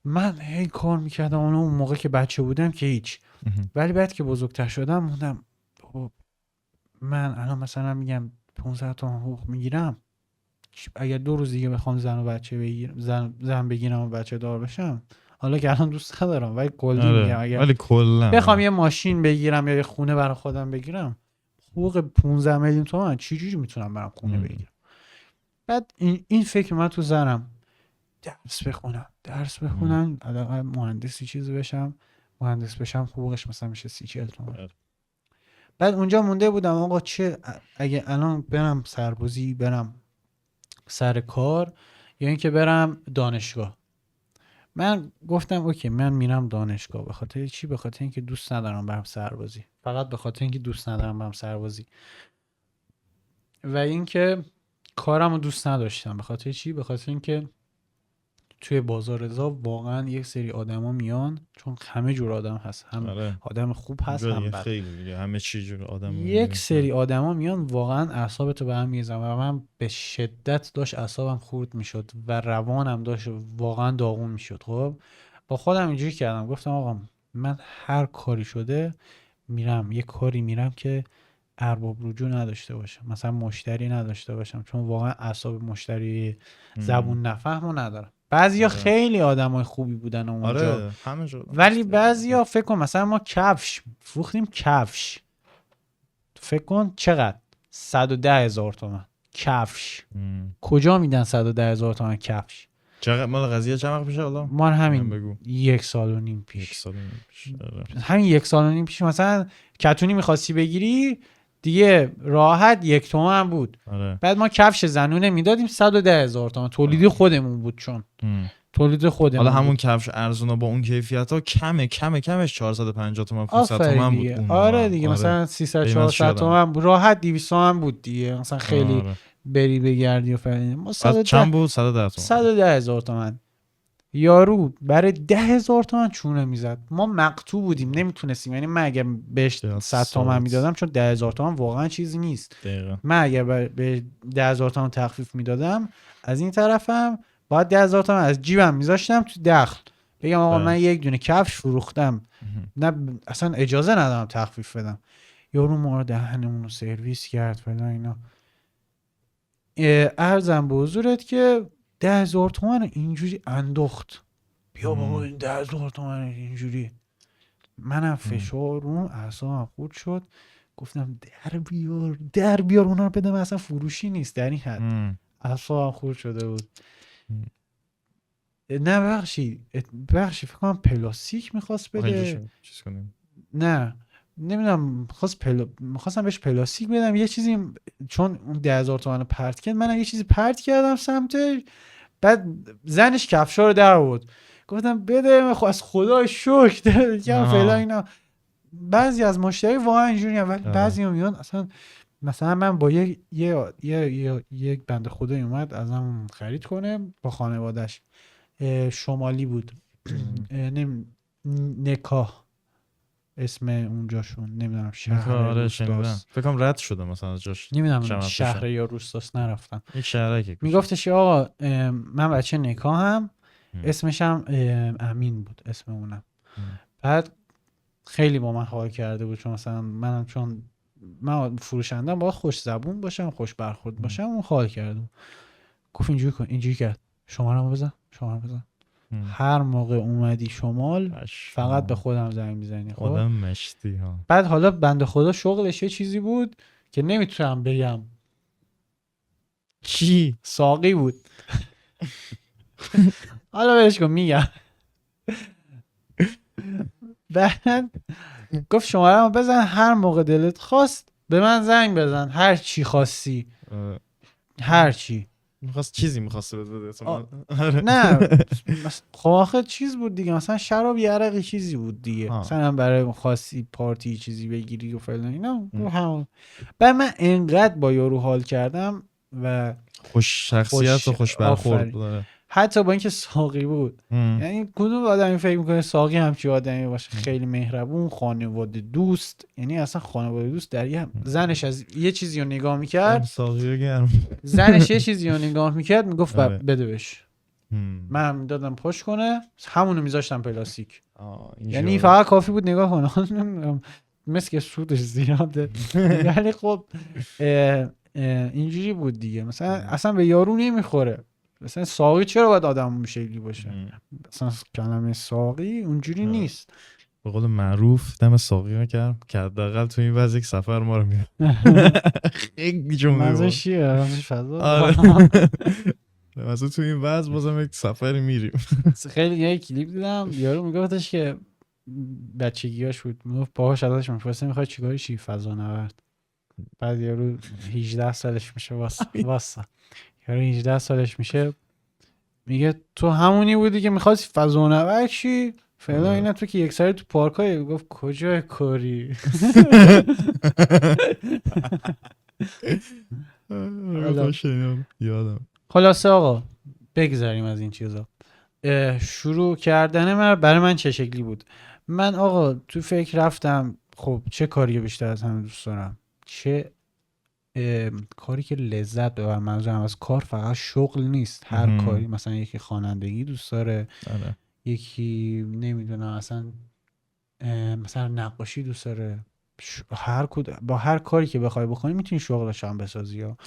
من هی کار میکردم. اون موقع که بچه بودم که هیچ، ولی بعد که بزرگتر شدم موندم من الان مثلا میگم 15 تا حقوق میگیرم، اگر 2 روز دیگه بخوام زن و بچه بگیرم، زن بگیرم و بچه دار بشم، حالا که الان دوست ندارم ولی کلی میگم اگر بخوام یه ماشین بگیرم یا یه خونه برای خودم بگیرم، حقوق 15 میلیون تومان چی جوری میتونم برام خونه بگیرم؟ بعد این فکر من تو زنم، درس بخونم حداقل مهندسی چیزی بشم. مهندس بشم حقوقش مثلا میشه 30-40 تومان. بعد اونجا مونده بودم آقا چه اگه الان برم سربازی، برم سر کار، یا اینکه برم دانشگاه. من گفتم اوکی من میرم دانشگاه. به خاطر چی؟ به خاطر اینکه دوست ندارم برم سربازی، فقط به خاطر اینکه دوست ندارم برم سربازی. و اینکه کارمو دوست نداشتم. به خاطر چی؟ به خاطر اینکه توی بازار رضا واقعا یک سری آدما میان، چون همه جور آدم هست، هم آدم خوب هست هم بد، خیلی همه چی جور آدم. یک سری آدما میان واقعا اعصابتو به هم میریزن و من به شدت داشت اعصابم خورد میشد و روانم داشت واقعا داغون میشد. خب با خودم اینجوری کردم، گفتم آقا من هر کاری شده میرم یه کاری میرم که ارباب رجوع نداشته باشم، مثلا مشتری نداشته باشم، چون واقعا اعصاب مشتری زبون نفهمو ندارم. بعضیا خیلی آدمای خوبی بودن اونجا، ولی بعضیا فکر کن مثلا ما کفش فروختیم، کفش فکر کن چقدر 110,000 تومان کفش. کجا میدن 110,000 تومان کفش؟ چقدر مال قضیه چند وقت پیشه؟ حالا ما همین 1.5 سال پیش همین 1.5 سال پیش مثلا کتونی می‌خواستی بگیری دیگه راحت 1 تومن بود. بعد ما کفش زنونه میدادیم 110,000 تومان، تولیدی خودمون بود، چون تولید خودمون. حالا همون کفش ارزونا با اون کیفیت ها کمش 450 تومن 500 تومن بود اون. آره دیگه مثلا 300-400 تومن بود، راحت 200 تومن بود دیگه، مثلا خیلی بری بگردی و فلان. ما چند بود؟ 110 تومن 110,000 تومن. یارو برای 10,000 تومن چونه میزد. ما مقطوع بودیم نمیتونستیم، یعنی من اگه بهش 100 تومن میدادم، چون 10,000 تومن واقعا چیزی نیست، من اگه به 10,000 تومن تخفیف میدادم از این طرفم باید 10,000 تومن از جیبم میذاشتم تو دخل، بگم آقا من یک دونه کفش فروختم، نه اصلا اجازه ندارم تخفیف بدم. یارو ما رو دهنمون رو سرویس کرد فلان اینا. عرضم به حضورت که 10,000 تومن اینجوری انداخت. بیا بابا این 10,000 تومن اینجوری. منم فشار رو اعصابم خورد شد، گفتم در بیار اونا رو بده، من اصلا فروشی نیست در این حد. اعصابم خورد شده بود. نه بخشی فکر کنم پلاستیک میخواست بده. نه نمیدونم میخواستم بهش پلاستیک بدم یه چیزی، چون اون 10,000 تومن پرت کرد، منم یه چیزی پرت کردم سمتش. بعد زنش کفشا رو در آورد، گفتم بده از خدا شکر دیگه فعلا اینا. بعضی از مشتری واقعا اینجوریه، ولی بعضی میان اصلا مثلا من با یک بنده خدایی اومد ازم خرید کنه با خانواده‌اش، شمالی بود، نکاح اسم اونجاشون، نمیدونم شهر روستاست، فکر کنم رد شده مثلا از جاش، نمیدونم شهر یا روستاست، نرفتم. یک شهره میگفتش آقا من بچه نکاحم، اسمشم امین بود اسم اونم. بعد خیلی با من حال کرده بود، چون مثلا چون من فروشندم باید خوش زبون باشم، خوش برخورد باشم، اون حال کرده بود. گفت اینجوری کرد شماره‌مو بزن. هر موقع اومدی شمال فقط به خودم زنگ میزنی. خب آدم مشتی ها. بعد حالا بنده خدا شغلش یه چیزی بود که نمیتونم بگم کی؟ ساقی بود. حالا ولش کن میگم. بعد گفت شماره‌مو بزن، هر موقع دلت خواست به من زنگ بزن، هر چی خواستی. هر چی میخواست چیزی میخواسته بده. نه خب آخه چیز بود دیگه، مثلا شراب یه عرقی چیزی بود دیگه، مثلا برای خاصی پارتی چیزی بگیری و فلان اینا. بعد من انقدر با یارو حال کردم و خوش شخصیت و خوش برخورد داره، حتی با اینکه ساقی بود. یعنی کدوم آدمی فکر میکنه ساقی همچی آدمی باشه؟ خیلی مهربون، خانواده دوست. یعنی اصلا خانواده دوست در یه زنش از یه چیزی رو نگاه میکرد، ساقی گرم، زنش یه چیزی رو نگاه میکرد میگفت بده بهش. من میدادم پاش کنه، همونو میذاشتم پلاستیک. یعنی فقط کافی بود نگاه کنه. مثل که سودش زیاده. ولی خب اینجوری بود دیگه. مثلا اصلا به یارو نمیخوره. مثلا ساقی چرا باید آدم اون شکلی باشه؟ مثلا کلمه ساقی اونجوری نیست. به قول معروف دم ساقی میکرم که حداقل تو این وضع یک سفر ما رو میره. خیلی جمعه بود. منظورش فضا. مثلا تو این وضع بازم یک سفری میریم. خیلی یه کلیپ دیدم یارو میگفتش که بچگیاش بود، میگفت باهاش ازش میپرسه میخواد چیکار شی؟ فضانورد. بعد یارو 18 سالش میشه، واسه یارو 18 سالش میشه میگه تو همونی بودی که میخواستی فضانورد شی فعلا. اینا تو که یک سری تو پارکای. گفت کجای کاری؟ خلاصه آقا بگذاریم از این چیزا. شروع کردن من برای من چه شکلی بود؟ من آقا تو فکر رفتم خب چه کاری بیشتر از همه دوست دارم؟ چه کاری که لذت ببرم. منظورم از کار فقط شغل نیست، هر کاری. مثلا یکی خوانندگی دوست داره، یکی نمیدونم اصلا مثلا نقاشی دوست داره. با هر کاری که بخوای بکنی میتونی شغلش هم بسازی. یا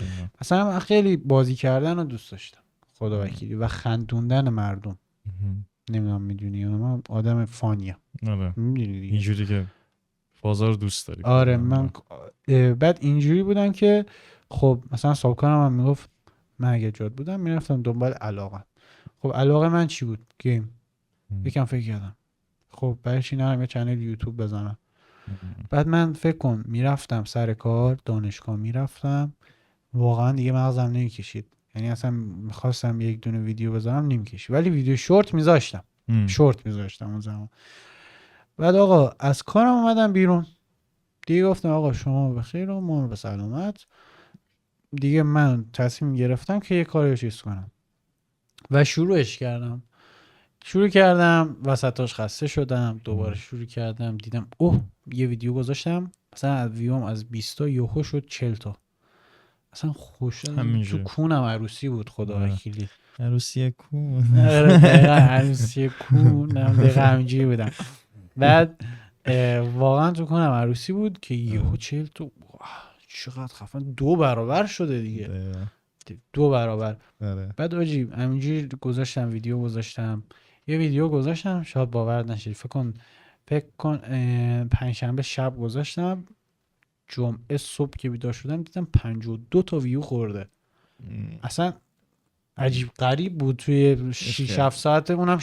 مثلا من خیلی بازی کردن رو دوست داشتم، خدا وکیلی، و خندوندن مردم. نمیدونم میدونی یا من آدم فانیم. اینجوری که بازار دوست داری. آره من بعد اینجوری بودم که خب مثلا صاحبکارم هم میگفت من اگه جاد بودم میرفتم دنبال علاقه. خب علاقه من چی بود؟ گیم. یکم فکر کردم خب برای چی نرم یه چنل یوتیوب بزنم. بعد من فکر کن میرفتم سر کار، دانشگاه میرفتم، واقعا دیگه مغزم نمیکشید. یعنی اصلا میخواستم یک دونه ویدیو بذارم نمیکشید، ولی ویدیو شورت میذاشتم. اون زمان. بعد آقا از کارم اومدم بیرون دیگه، گفتم آقا شما بخیر و ما به سلامت. دیگه من تصمیم گرفتم که یه کاری رو چیز کنم و شروعش کردم. وسطاش خسته شدم، دوباره شروع کردم، دیدم اوه یه ویدیو گذاشتم مثلا از ویوم از 20 تا یهو شد 40 تا. اصلا خوش تو کونم عروسی بود، خدا وکیلی. عروسی کون. عروسی کونم دقیقا همینجوری بودم. بعد واقعا تو کونم عروسی بود که یهو 40 تا. چقدر خفن، 2 برابر شده دیگه. 2 برابر. بعد آجی همینجوری گذاشتم یه ویدیو گذاشتم شاید باور نشید. فکر کن پنجشنبه شب گذاشتم، جمعه صبح که بیدار شدم دیدم 52 تا ویو خورده. اصلا عجیب غریب بود توی 6-7 ساعت. اونم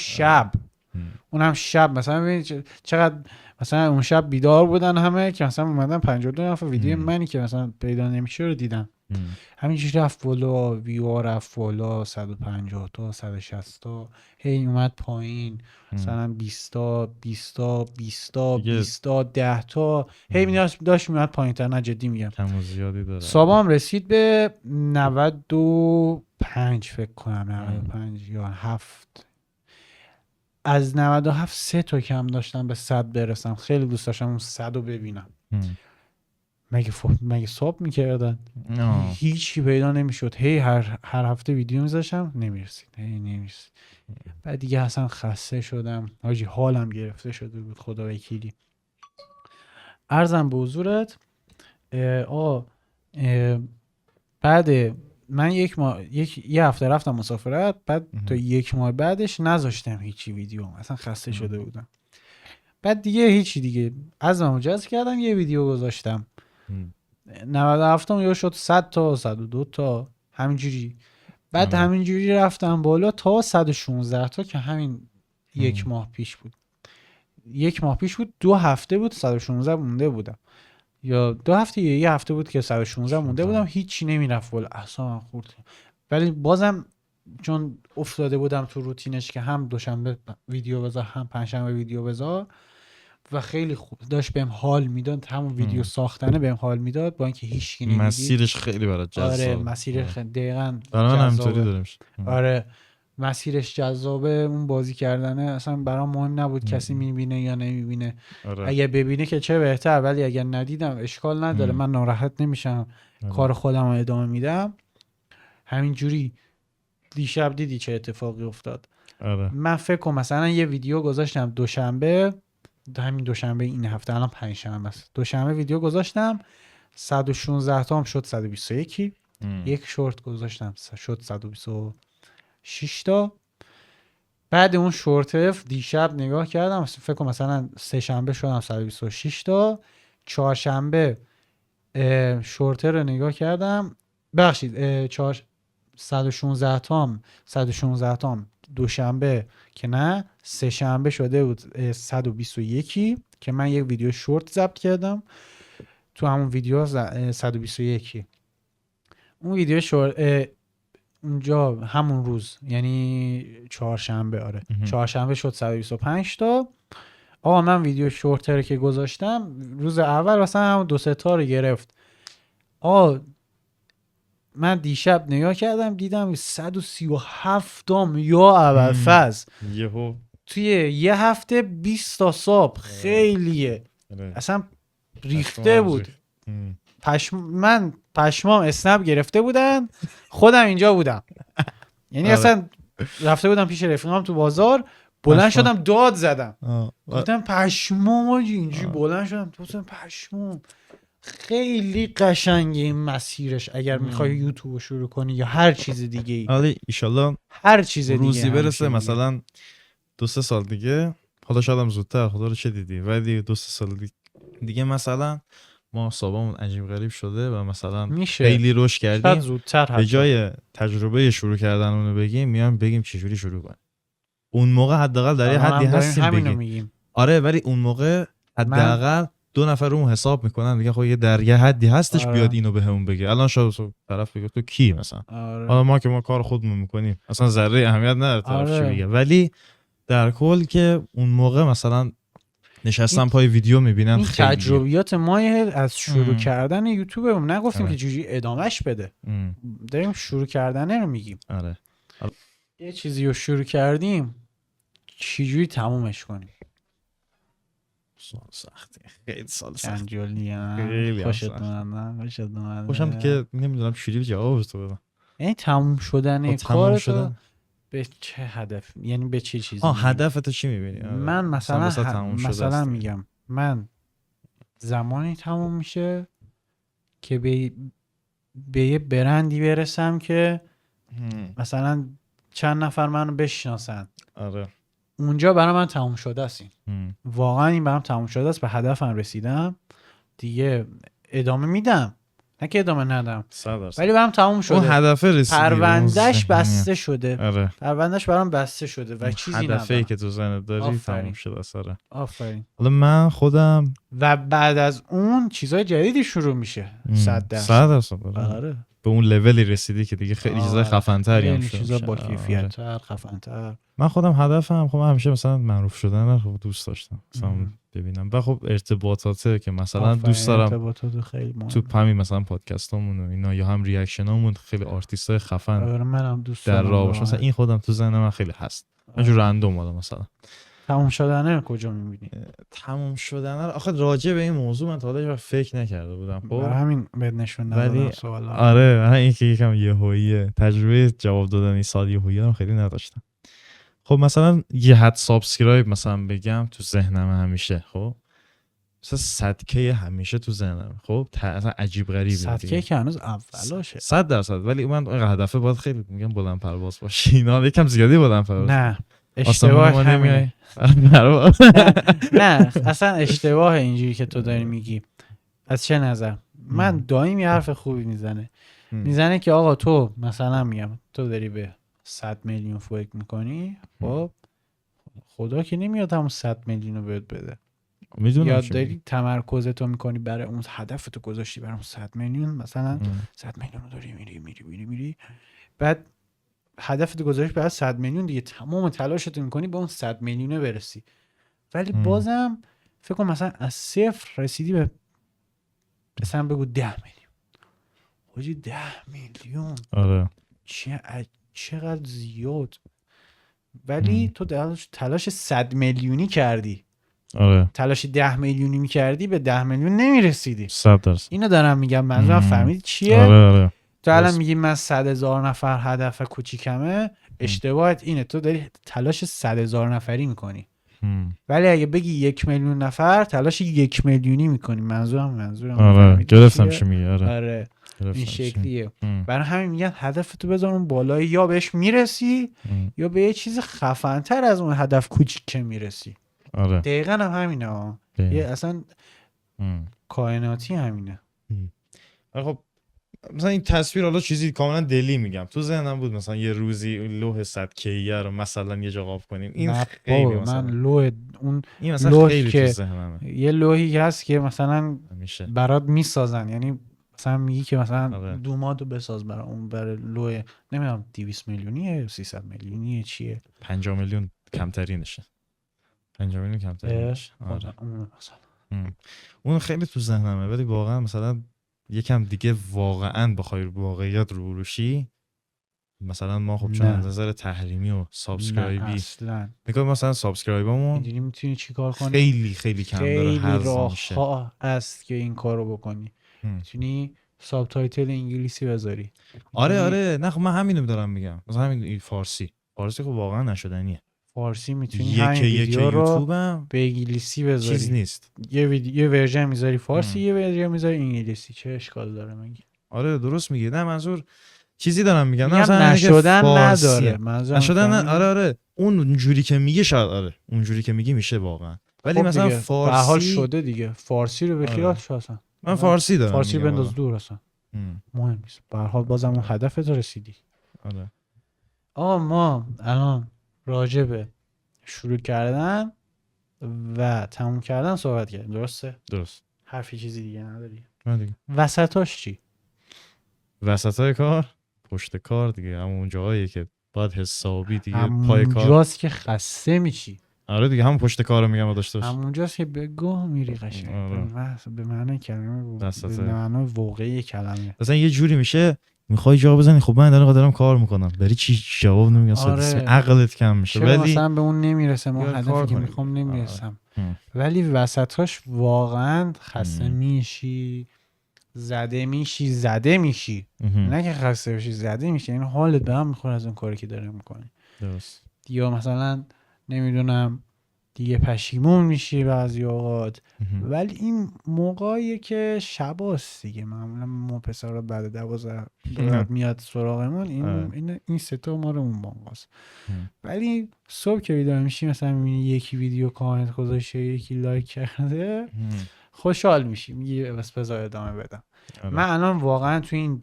شب مثلا ببینید چقدر مثلا اون شب بیدار بودن همه که مثلا اومدن 52 نفر ویدیو منی که مثلا پیدا نمیشه رو دیدن. همینجوری رفت بالا، ویو رفت بالا، 150 تا 160 تا هی اومد پایین، مثلا 20 تا 10 تا هی داشت میاد پایین‌تر. نه جدی میگم کم و زیادی داره. سابام رسید به 95 فکر کنم، 95 یا 7. از 97 3 تا کم داشتم به 100 برسم. خیلی دوست داشتم اون 100 رو ببینم. مگه ساب میکردن؟ هیچی پیدا نمیشد. هی هر هفته ویدیو میذاشم نمیرسید. بعد دیگه اصلا خسته شدم حاجی، حالم گرفته شده بود، خدا وکیلی. عرضم به حضورت بعد من یه هفته رفتم مسافرت، بعد تا 1 ماه بعدش نذاشتم هیچی ویدیو، اصلا خسته شده بودم. بعد دیگه هیچی دیگه عزممو جزم کردم، یه ویدیو گذاشتم. 97 یا شد 100 تا 102 تا. همینجوری. بعد همینجوری رفتم بالا تا 116 تا که همین یک ماه پیش بود. 2 هفته بود 116 مونده بودم، یا 2 هفته یا 1 هفته بود که 116 مونده بودم. هیچی نمیرفت بالا، اصلا خورد. ولی بازم چون افتاده بودم تو روتینش که هم دوشنبه ویدیو بذار هم پنجشنبه ویدیو بذار و خیلی خوب داشت بهم حال میداد، همون ویدیو ساختنه بهم حال میداد با اینکه هیچ کی نمیدید. مسیرش خیلی برات جذابه. آره مسیرش دقیقاً برای من همینطوری دارم. آره مسیرش جذابه. اون بازی کردنه اصلا برام مهم نبود کسی میبینه یا نمیبینه. آره. اگه ببینه که چه بهتر، ولی اگر ندیدم اشکال نداره. من ناراحت نمیشم. کار خودم رو ادامه میدم. همینجوری دیشب دیدی چه اتفاقی افتاد. آره. من فکر کنم مثلا یه ویدیو گذاشتم دوشنبه، همین دوشنبه این هفته، الان پنجشنبه است، دوشنبه ویدیو گذاشتم 116 تا هم شد 121. یک شورت گذاشتم شد 126 تا. بعد اون شورت دیشب نگاه کردم فکر کنم مثلا سه شنبه شدم 126 تا. چهارشنبه شورت رو نگاه کردم، ببخشید 116 تام دوشنبه که نه، سه شنبه شده بود 121 که من یک ویدیو شورت ضبط کردم تو همون ویدیو 121. اون ویدیو شورت اونجا همون روز یعنی چهارشنبه، آره چهارشنبه شد 125 تا. آقا من ویدیو شورت رو که گذاشتم روز اول مثلا همون 2-3 تا رو گرفت. آقا من دیشب نگاه کردم دیدم 137 تام یا ابوالفضل توی یه هفته 20 تا صبح. خیلیه اصلا ریخته بود. من پشمام اسنپ گرفته بودن، خودم اینجا بودم. یعنی اصلا رفته بودم پیش رفیقام تو بازار، بلند شدم داد زدم. گفتم پشمام اینجوری بلند شدم تو پشمام. خیلی قشنگه این مسیرش اگر میخوای یوتیوب شروع کنی یا هر چیز دیگه ای. آره ایشالله هر چیز دیگه روزی برسه مثلا 2-3 سال دیگه، حالا شاید هم زودتر، خدا رو چه دیدی، ولی 2-3 سال دیگه مثلا ما حسابمون عجیب غریب شده و مثلا خیلی رشد کردیم، زودتر به جای تجربه شروع کردن اونو بگیم چجوری شروع کنیم. اون موقع حداقل در یه حدی هستیم بگیم. آره ولی اون موقع حداقل 2 نفر اون حساب میکنن دیگه، خب یه در یه حدی هستش. بیاد اینو بهمون بگه. الان شاید طرف بگه تو کی مثلا. حالا ما که ما کار خودمون میکنیم اصلا ذره اهمیت نداره طرف چی بگه، ولی در کل که اون موقع مثلا نشستم پای ویدیو میبینم خیلی تجربیات ما از شروع کردن یوتیوب نگفتیم که چجوری ادامهش بده. داریم شروع کردن رو میگیم. آره یه چیزی رو شروع کردیم چجوری تمومش کنیم. سوال سخته، خیلی سوال سخته. خیلی خوشم که نمیدونم چجوری جواب تو بدم. یعنی تموم شدن کار به چه هدف، یعنی به چه چیزی؟ هدفت چی می‌بینی؟ من مثلا میگم من زمانی تموم میشه که به یه برندی برسم که مثلا چند نفر منو بشناسن. آره اونجا برای من تموم شده است. واقعا این برام تموم شده است، به هدفم رسیدم دیگه. ادامه میدم، نه که ادامه ندم، ولی برام تموم شده. اون هدف رسیدی، پروندهش بسته شده. آره پروندهش برام بسته شده و چیزی ندارم. هدفی که تو ذهنت داری تموم شده است. آفرین. حالا من خودم و بعد از اون چیزای جدیدی شروع میشه. 100%. آره به اون لولی رسیدی که دیگه خیلی چیزای خفن‌تری هم شده، چیزا با کیفیت‌تر، خفن‌تر. من خودم هدفم خب همیشه مثلا معروف شدن رو دوست داشتم مثلا ببینم، و خب ارتباطاته که مثلا دوست دارم ارتباطات خیلی مهمه تو همین مثلا پادکستامون و اینا یا هم ریاکشنامون خیلی آرتیستای خفن منم دوست در راه باشه. مثلا این خودم تو ذهن من خیلی هست. اینجور رندوم حالا مثلا تموم شدنه کجا می‌بینی؟ تموم شدنه آخه راجع به این موضوع من تا حالا فکر نکرده بودم. خب همین بهت نشون ندادم سوالا. آره این که یکم یهوییه، تجربه جواب دادن این سال یهویی رو خیلی نداشتم. خب مثلا یه حد سابسکرایب مثلا بگم تو ذهنم همیشه، خب مثلا 100K همیشه تو ذهنم. خب اصلا عجیب غریبه 100K که هنوز اولاشه 100%، ولی من هدفه باید خیلی میگم بلند پرواز باشه. اینا یکم زیادی بلند پرواز. نه اشتباه همینه. نه اصلا اشتباه اینجوری که تو داری میگی. از چه نظر؟ من دائم یه حرف خوبی میزنه. میزنه که آقا تو مثلا میگم تو داری به 100 میلیون فکر میکنی، خب خدا که نمیاد همون 100 میلیون رو بهت بده. میدونم یاد داری تمرکزتو میکنی برای اون هدفتو گذاشتی برای اون 100 میلیون، مثلا 100 میلیون رو داری میری بعد هدفتو گذاشتی برای 100 میلیون دیگه، تمام تلاشتو میکنی به اون 100 میلیون برسی، ولی بازم فکر کن مثلا از صفر رسیدی به مثلا بگو 10 میلیون. حاجی 10 میلیون آره چقدر زیاد، ولی تو تلاش 100 میلیونی کردی. آره تلاش 10 میلیونی میکردی به 10 میلیون نمیرسیدی. 100%. اینو دارم میگم، منظورم فهمید چیه؟ آره تو الان میگی من 100,000 نفر هدف کوچیکمه، اشتباهت اینه، تو داری تلاش 100,000 نفری میکنی. ولی اگه بگی 1 میلیون نفر تلاش 1 میلیونی میکنی، منظورم آره گرفتم چی میگی. آره این شکلیه. برای همین میگن هدفتو بذار اون بالای، یا بهش میرسی یا به یه چیز خفن‌تر از اون هدف کوچیک میرسی. آره دقیقاً هم همینه یه اصلا کائناتی همینه. خب مثلا این تصویر حالا چیزی کاملا دلی میگم تو ذهنم بود، مثلا یه روزی لوح 100 کیه رو مثلا یه جا قاب کنیم. این خیلی مثلا من لوح اون این مثلا خیلی که تو ذهنمه. یه لوحی هست که مثلا همیشه برات میسازن، یعنی مثلا میگی که مثلا آره. دوماتو بساز برای اون، برای لوح نمیدونم 200 میلیونیه یا 300 میلیونیه چیه، 50 میلیون کمترینشه. 50 میلیون کمترینشه. آره اون مثلا اون خیلی تو ذهنمه، ولی واقعا مثلا یکم دیگه واقعا بخوای واقعیت رو روشی، مثلا ما خب چون از نظر تحریمی و سابسکرایبی میگم مثلا سابسکرایبمون میدونی میتونی چیکار کنی، خیلی کم داره، خیلی راه است که این کارو بکنی. میتونی ساب تایتل انگلیسی بذاری. آره نه خب من همینو دارم میگم، مثلا همین فارسی خب واقعا نشدنیه. فارسی میتونی همین ویدیو رو به انگلیسی بذاری، چیز نیست. یه ورژن میذاری فارسی، یه ورژن میذاری انگلیسی، چه اشکال داره مگه؟ آره درست میگی. نه منظور چیزی دارم میگم، نه مثلا نشدن نداره، نشدن آره اون جوری که میگه شاید آره اون جوری که میگی میشه واقعا، ولی خب مثلا فارسی به حال شده دیگه. فارسی رو به خیال شو اصلا. من فارسی دارم فارسی بنداز دور اصلا مهم نیست، به هر حال بازم اون هدفت رسیدی. آره ما الان راجع به شروع کردن و تموم کردن صحبت کردیم، درسته؟ درست. حرفی چیزی دیگه نداری؟ نه دیگه. وسطاش چی؟ وسطای کار پشت کار دیگه، همون جاهایی که باید حسابی دیگه پای کار، همونجاست که خسته میشی. آره دیگه همون پشت کارو میگم داشته باش. همونجاست که به گاه میری قشنگ. آره. به معنی کلمه، به معنی واقعی کلمه. مثلا یه جوری میشه میخوای جواب بزنی، خب من دارم کار میکنم، بری چی جواب نمیگم. آره. عقلت کم میشه، ولی مثلا به اون نمیرسه، اون هدفی که میخوام نمیرسم. ولی وسطاش واقعا خسته میشی، زده میشی. نه که خسته بشی، زده میشی، یعنی حالت به هم میخوره از اون کاری که داره میکنی. درست. یا مثلا نمیدونم دیگه پشیمون میشی بعضی اوقات، ولی این موقعیه که شباست دیگه، معمولا ما پسرها بعد 12 میاد سراغمون، این ستا ما رو اون موقعست. ولی صبح که بیدار میشی مثلا میبینی یکی ویدیو کامنت گذاشته، یکی لایک کرده، خوشحال میشی، میگی بس بذار ادامه بدم. من الان واقعا تو این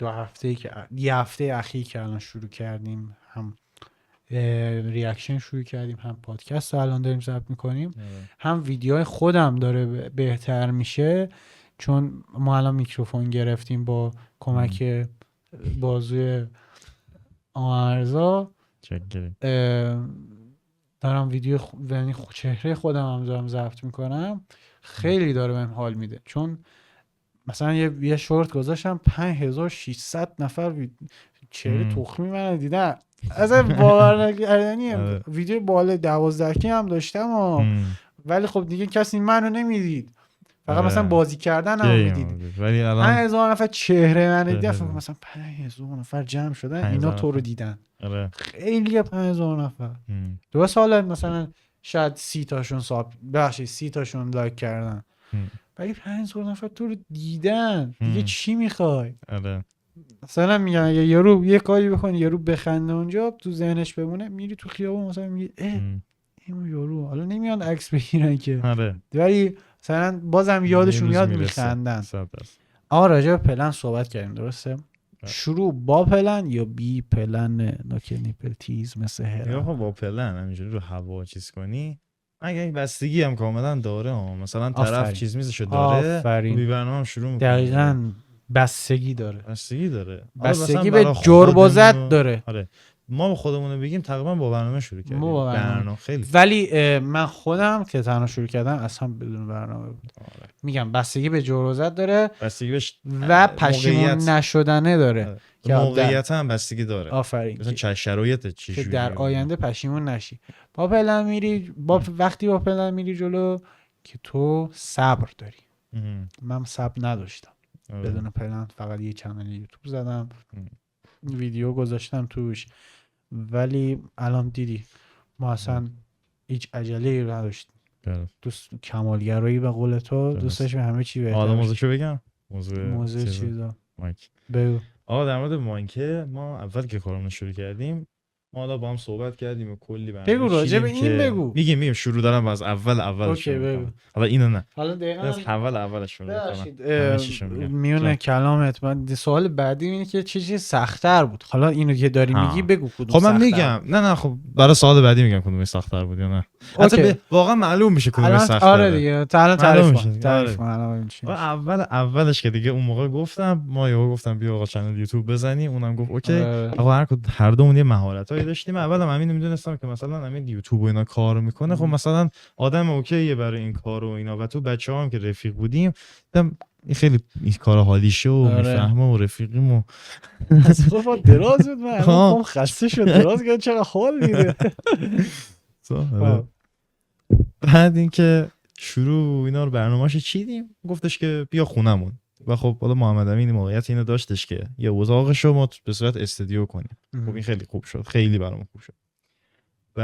یه هفته اخیر که الان شروع کردیم، هم ریاکشن شروع کردیم، هم پادکست رو الان داریم ضبط میکنیم، هم ویدیوهای خودم داره بهتر میشه، چون ما الان میکروفون گرفتیم با کمک بازوی آرزا. دارم ویدیو یعنی چهره خودم هم دارم ضبط میکنم، خیلی داره بهم حال میده. چون مثلا یه شورت گذاشتم 5600 نفر چهره تخمی من دیدن، اصلا باور نکردنیه. ویدیو بالا 12 هم داشتم ولی خب دیگه کسی منو نمیدید، فقط مثلا بازی کردن هم میدید. ولی الان 5000 نفر چهره من دیدن، مثلا 5000 نفر جمع شدن اینا تو رو دیدن. خیلی 5000 نفر 2 سال مثلا شاید 30 تاشون لایک کردن، ولی 5000 نفر تو رو دیدن، دیگه چی میخوای؟ مثلا میگم اگه یه کاری بکنی یارو بخنده اونجا، تو ذهنش بمونه، میری تو خیابون مثلا میگی این یارو، حالا نمیان عکس بگیرن که، ولی مثلا بازم یادشون میاد میخندن. آقا راجع به پلن صحبت کردیم، درسته؟ شروع با پلن یا بی پلن نوک نیپل تیز مثل هرم؟ یا با پلن همینجوری رو هوا چیز کنی، اگه بستگی هم کاملا داره مثلا طرف چیز میزشو داره بی برنامه هم شروع میکنه. دقیقاً بستگی داره بستگی به جرب و زد داره. آره ما به خودمون بگیم تقریبا با برنامه شروع کردیم. برنامه خیلی ولی من خودم که تنها شروع کردم اصلا بدون برنامه بود. میگم بستگی به جرب و زد داره، بستگی به و پشیمون نشدنه داره. که موقعیت هم بستگی داره. آفرین. مثلا چه شرایط چی که در آینده پشیمون نشی. با پلن میری وقتی با پلن میری جلو که تو صبر داری. من صبر نداشتم. بدون پلن فقط یه کانال یوتیوب زدم، ویدیو گذاشتم توش، ولی الان دیدی ما اصلا هیچ عجله‌ای نداشتیم. دوست کمالگرایی به قول تو دوست داشتیم همه چی بهتر. حالا موضوعشو بگم. موضوع چیزا مایک. بگو. در مورد مانکه ما اول که کارمون شروع کردیم ما حالا با هم صحبت کردیم و کلی برنامه بگو راجع به این بگو. میگیم شروع دارم از اولش بگو. حالا اینو نه. حالا دقیقاً از اولش شروع میونه کلامت. من سوال بعدی اینه که چه چیز سخت‌تر بود. حالا اینو که داری میگی بگو کدوم خب من میگم نه خب برای سوال بعدی میگم کدوم سخت‌تر بود یا نه. حتی واقعا معلوم میشه کدوم سخت‌تر. آره دیگه تعریف کن. اولش که دیگه اون موقع گفتم گفتم بیا آقا کانال یوتیوب بزنی، اونم گفت اوکی. آقا هر دومون یه مهارتایی داشتیم. اولم همین میدونستم که مثلا همین یوتیوب و اینا کار میکنه، خب مثلا آدم اوکیه برای این کار و اینا، و تو بچه‌ها هم که رفیق بودیم دیدم این خیلی این کار حالیشه و میفهمه و رفیقیم و صفا دراز بود. من هم خسته شد دراز گرد چقدر حال میده. بعد اینکه شروع اینا رو برنامه‌اش چیدیم، گفتش که بیا خونمون. و خب حالا محمد امین موقعیت اینو داشتش که یه اتاقشو ما به صورت استودیو کنیم. خب این خیلی خوب شد، خیلی برام خوب شد. و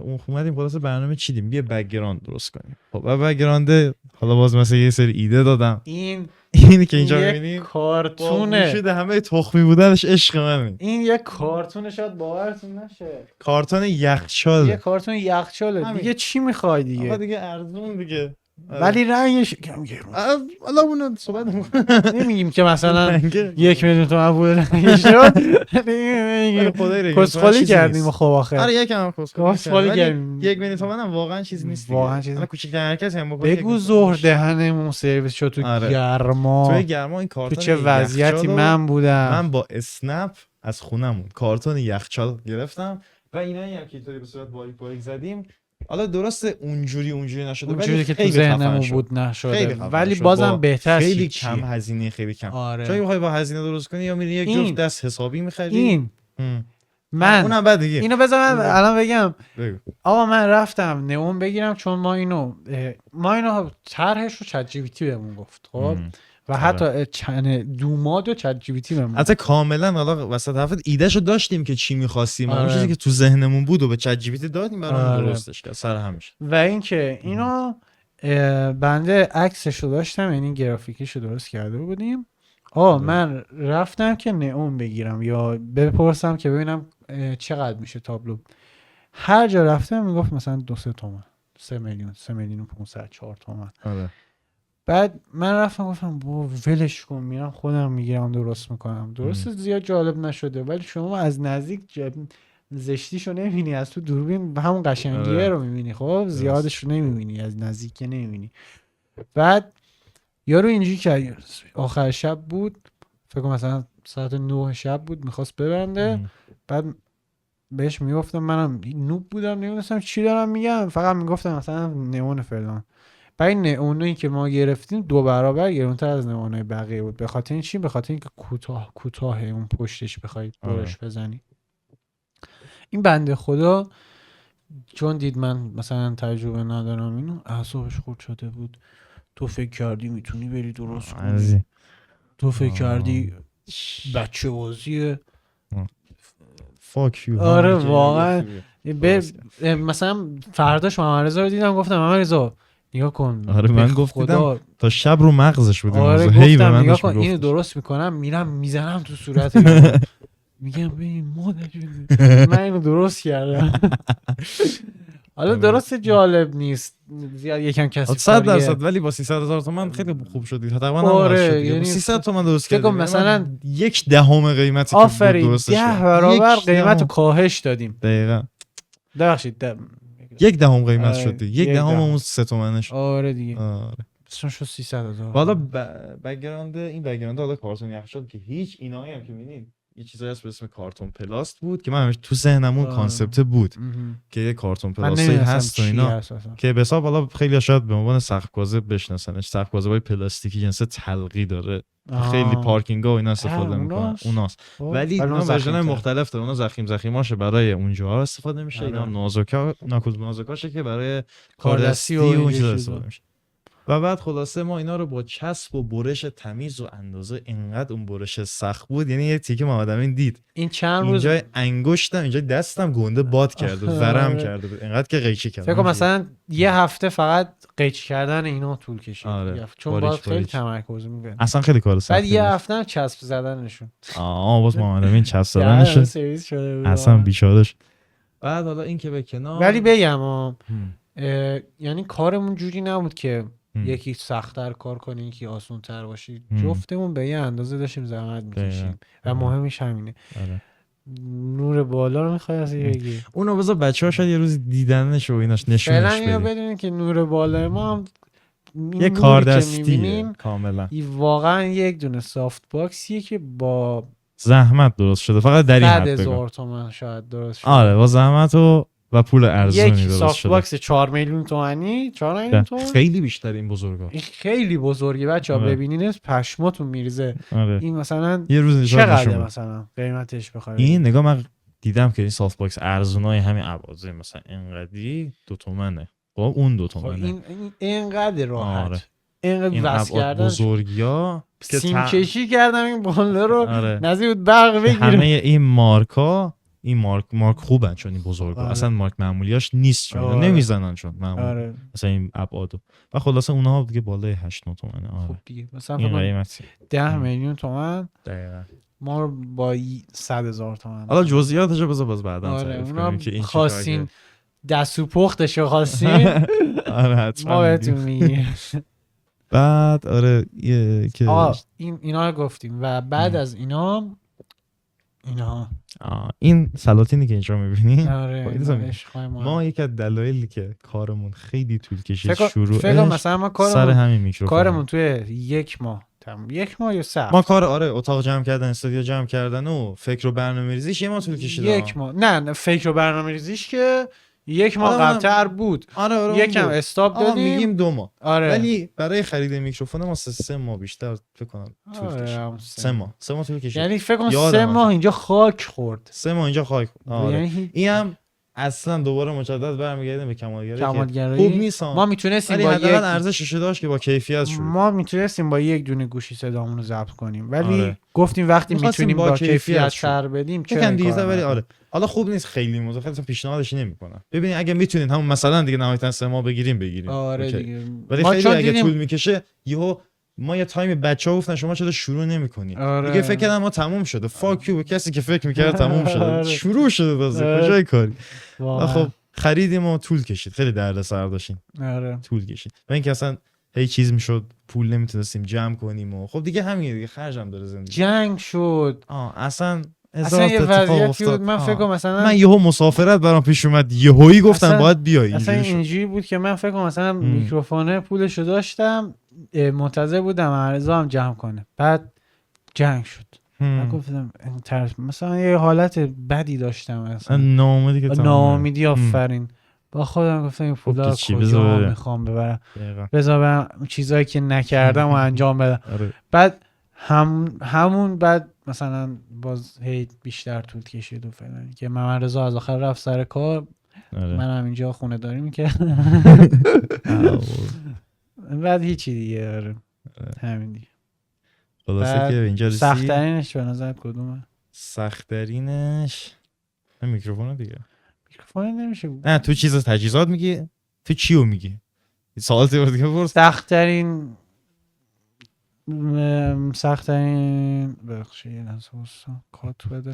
اون اومدیم خلاص برنامه چیدیم بیا بک‌گراند درست کنیم. خب و بک‌گراند حالا باز مثلا یه سری ایده دادم. اینی که اینجا می‌بینیم کارتونه. شده همه تخمی بودنش عشق منه. این یه کارتونه، شاید باورتون نشه. کارتون یخچال. یه کارتون یخچاله. دیگه چی می‌خوای دیگه؟ آقا دیگه ارزون دیگه. ولی رنگش کم گرون. حالا اون صحبت نمیگیم که مثلا 1 میلیون تومان پول رنگش شد. کسخالی کردیم خب آخر. آره یکم کسخالی کردیم. 1 میلیون تومان هم واقعا چیز نیست. واقعا چیز نیست. کوچیک‌ترین حرکت هم بکنه. بگو ظهر دهنمون سرویس شد تو گرما. تو گرما این کارتون تو چه وضعیتی من بودم. من با اسنپ از خونمون کارتون یخچال گرفتم و اینایی هم که اینطوری به صورت باریک زدیم. حالا درسته اونجوری نشده، ولی که تو ذهنمون بود نشده، ولی بازم بهتر. خیلی کم هزینه، خیلی کم. چون میخوای با هزینه درست کنی یا میری یک جفت دست حسابی میخری. من اونم بعد دیگه اینو بذار من الان بگم. آقا من رفتم نئون بگیرم، چون ما اینو طرحش رو چت جی پی تی بهمون گفت. خب و حتی دوماد و چت جی پی تی بهمون حتی کاملا حالا وسط حرفت ایدهشو داشتیم که چی می‌خواستیم، اون چیزی که تو ذهنمون بود و به چت جی پی تی دادیم برام درستش کرد سر همش. و اینکه اینو بنده عکسشو داشتم، یعنی گرافیکیشو درست کرده بودیم. من رفتم که نئون بگیرم یا بپرسم که ببینم چقدر میشه تابلو. هر جا رفتم میگفت مثلا 2-3 تومن، 3 میلیون 500 4 تومن. بعد من رفتم گفتم ولش کن، میرم خودم میگیرم درست میکنم. درست زیاد جالب نشده، ولی شما از نزدیک زشتیشو نمیبینی، از تو دوربین همون قشنگیه رو میبینی. خب زیادش رو نمیبینی، از نزدیک که نمیبینی. بعد یارو اینجوری کرد، آخر شب بود فکر کنم مثلا ساعت 9 شب بود، میخواست ببنده. بعد بهش میگفتم، منم نوب بودم نمیدونستم چی دارم میگم، فقط میگفتم مثلا نئون فلان. بعد نئونی که ما گرفتیم 2 برابر گرونتر از نئونای بقیه بود. به خاطر این چی؟ به خاطر اینکه کوتاه اون پشتش بخوای برش بزنی. این بنده خدا چون دید من مثلا تجربه ندارم اینو، اعصابش خورد شده بود. تو فکر کردی میتونی بری درست کنی؟ تو فکر کردی بچه بازیه؟ آره واقعا. مثلا فرداش محمد رضا رو دیدم، گفتم محمد رضا نگاه کن. آره من گفتم تا شب رو مغزش بودیم. آره گفتم نگاه کن اینو درست میکنم، میرم میزنم تو صورت میگم ببین مادر من اینو درست کردم. حالا درست جالب نیست زیاد یکم کسی 100% ولی با 300,000 تومان خیلی خوب شد دیگه. تقریبا آره یعنی 300 تومان درست فکر کردیم کنم مثلا 1/10 قیمتی که بود درستش 10 برابر قیمتو کاهش دادیم. دقیقا ببخشید 1/10 قیمت شد دیگه. 1/10 اون 3 تومنش. آره دیگه. آره اصلا شد 300,000. حالا بک‌گراند این بک‌گراند حالا کارتون یخچال که هیچ اینایی هم که می‌بینید یه چیزایی هست به اسم کارتون پلاست بود که من همش تو ذهنمون کانسپت بود که یه کارتون پلاستی هست و اینا که به حساب حالا خیلی شاید به عنوان سقف‌گازه بشناسنش. سقف‌گازهای پلاستیکی جنس تلقی داره. خیلی پارکینگ‌ها و اینا استفاده می‌کنن. اوناست. ولی اینا ورژن مختلف داره. اونا زخیم‌هاشه برای اونجاها استفاده میشه. اینا نازکاشه که برای کاردستی و اون چیزا استفاده میشه. و بعد خلاصه ما اینا رو با چسب و برش تمیز و اندازه اینقدر اون برش سخت بود، یعنی یه تیکه محمد امین دید این چند روز اینجا انگشتم اینجا دستم گنده باد کرد و ورم کرده بود اینقدر که قیچی کرد. فکر کنم مثلا یه هفته فقط قیچی کردن اینا طول کشید. آره. چون باید خیلی تمرکز می‌کنه. اصلا خیلی کار سخته. بعد یه هفته هم چسب زدنشون. باز محمد امین چسب زدنش سرویس شده بود. اصلا بیچارهش. بعد حالا این که به کنار ولی بگم یعنی کارمون جوری نبود که یکی سخت‌تر کار کنه یکی آسان‌تر باشه. جفتمون به یه اندازه داشتیم زحمت می‌کشیم و مهمش همینه. نور بالا رو می‌خوای از بگی؟ اونو بذار بچه‌ها شاید یه روز دیدنش و ایناش نشونش بدید. فعلا بدونید که نور بالا ما هم یه کار دستیه کاملا. این واقعا یک دونه سافت باکسیه که با زحمت درست شده. فقط در این حد 100,000 تومان شاید درست شده. آره با زحمت و پول ارزونی درست شده. یک سافت باکس 4 میلیون تومانی 4 میلیون تومان خیلی بیشتر این بزرگا. این خیلی بزرگه بچه‌ها. ببینینش پشماتون میریزه. این مثلا یه روز چقدر مثلا قیمتش بخواد این نگاه من دیدم که این سافت باکس ارزونای همین ابعاد مثلا اینقدی 2 تومنه. خب اون 2 تومنه. این اینقدر راحت. آره. اینقدر واسه کردن بزرگیا سیم کشی کردم این بالا رو نزدیک بود برق بگیره. همه این مارکا این مارک خوبن چون این بزرگا. اصلا مارک معمولیاش نیست چون نمیزنن چون معمولی مثلا این ابعادو. و خلاصه اونها دیگه بالای 8 تومنه. خب دیگه مثلا این قیمتی 10 میلیون تومان دقیقاً ما رو با 100,000 تومان. حالا جزئیاتشو بذار باز بعداً تعریف کنیم که این خواستین دست و پختشو خواستین. آره حتما ما بهتون میگیم. بعد آره که اینا رو گفتیم و بعد از اینا این سلاطینی که اینجا می‌بینی ما یک از دلایلی که کارمون خیلی طول کشید شروعش فکر مثلا ما سر همین میکروفون کارمون توی یک ماه یا 3 ما کار اتاق جمع کردن استودیو جمع کردن و فکر و برنامه‌ریزیش یه ماه طول کشید. یک ماه نه فکر و برنامه‌ریزیش که یک ماه قبل‌تر بود. آره یکم استاپ دادیم میگیم 2 ماه. آره. ولی برای خرید میکروفون ما 3 ماه بیشتر فکر کنم طول کشید. 3 ماه طول کشید. یعنی فکر کنم 3 ماه اینجا خاک خورد. 3 ماه اینجا خاک خورد. آره. اینم اصلا دوباره مجدد برمیگردیم به کمالگرایی. خوب نیست. ما میتونستیم با یک ارزشش داشت که با کیفیت شد. ما میتونستیم با یک دونه گوشی صدامون رو ضبط کنیم ولی گفتیم وقتی میتونیم با کیفیت تر بدیم چه دیگه. ولی آره حالا خوب نیست خیلی مزخرف پیشنهادش نمیکنم. ببینید اگه میتونین همون مثلا دیگه نهایتا 3 ماه بگیریم. آره دیگه. ولی خیلی اگه طول میکشه یهو ما یه تایم بچه‌ها گفتن شما چرا شروع نمی‌کنید. دیگه فکر کردم ما تموم شده. فاک یو به کسی که فکر می‌کرد تموم شده. شروع شده تازه کجای کاری. خب خریدیم و طول کشید. خیلی دردسر داشتیم. آره. طول کشید. و اینکه اصلا هیچ چیز میشد پول نمیتونستیم جمع کنیم و خب دیگه همین دیگه خرجم داره زندگی. جنگ شد. اصلا یه وضعیتی بود. من فکر کنم مثلا من یهو مسافرت برام پیش اومد یهویی گفتم باید بیای. اصلا اینجوری بود که من فکر کنم مثلا میکروفون پولشو داشتم منتظر بودم عرضا هم جمع کنه بعد جنگ شد. من گفتم مثلا یه حالت بدی داشتم مثلا ناامیدی آفرین با خودم گفتم این پولا کجا میخوام ببرم بذار برم چیزایی که نکردم و انجام بدم. بعد همون بعد مثلا باز هی بیشتر طول کشید و فلان که محمد رضا از آخر رفت سر کار. من هم اینجا خونه داری میکردم. بعد هیچی دیگه. همین دیگه. خلاصه که اینجا رسید. سخت‌ترینش به نظرت کدومه؟ سخت‌ترینش میکروفون دیگه. میکروفون نمیشه. نه تو تجهیزات میگی؟ تو چیو میگی؟ سوالت دیگه پرس. سخت‌ترین بخشی کات بده.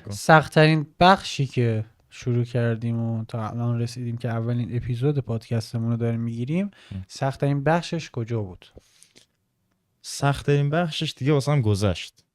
سخت‌ترین بخشی که شروع کردیم و تا الان رسیدیم که اولین اپیزود پادکستمون رو داریم میگیریم، سخت‌ترین بخشش کجا بود؟ سخت‌ترین بخشش دیگه واسم گذشت.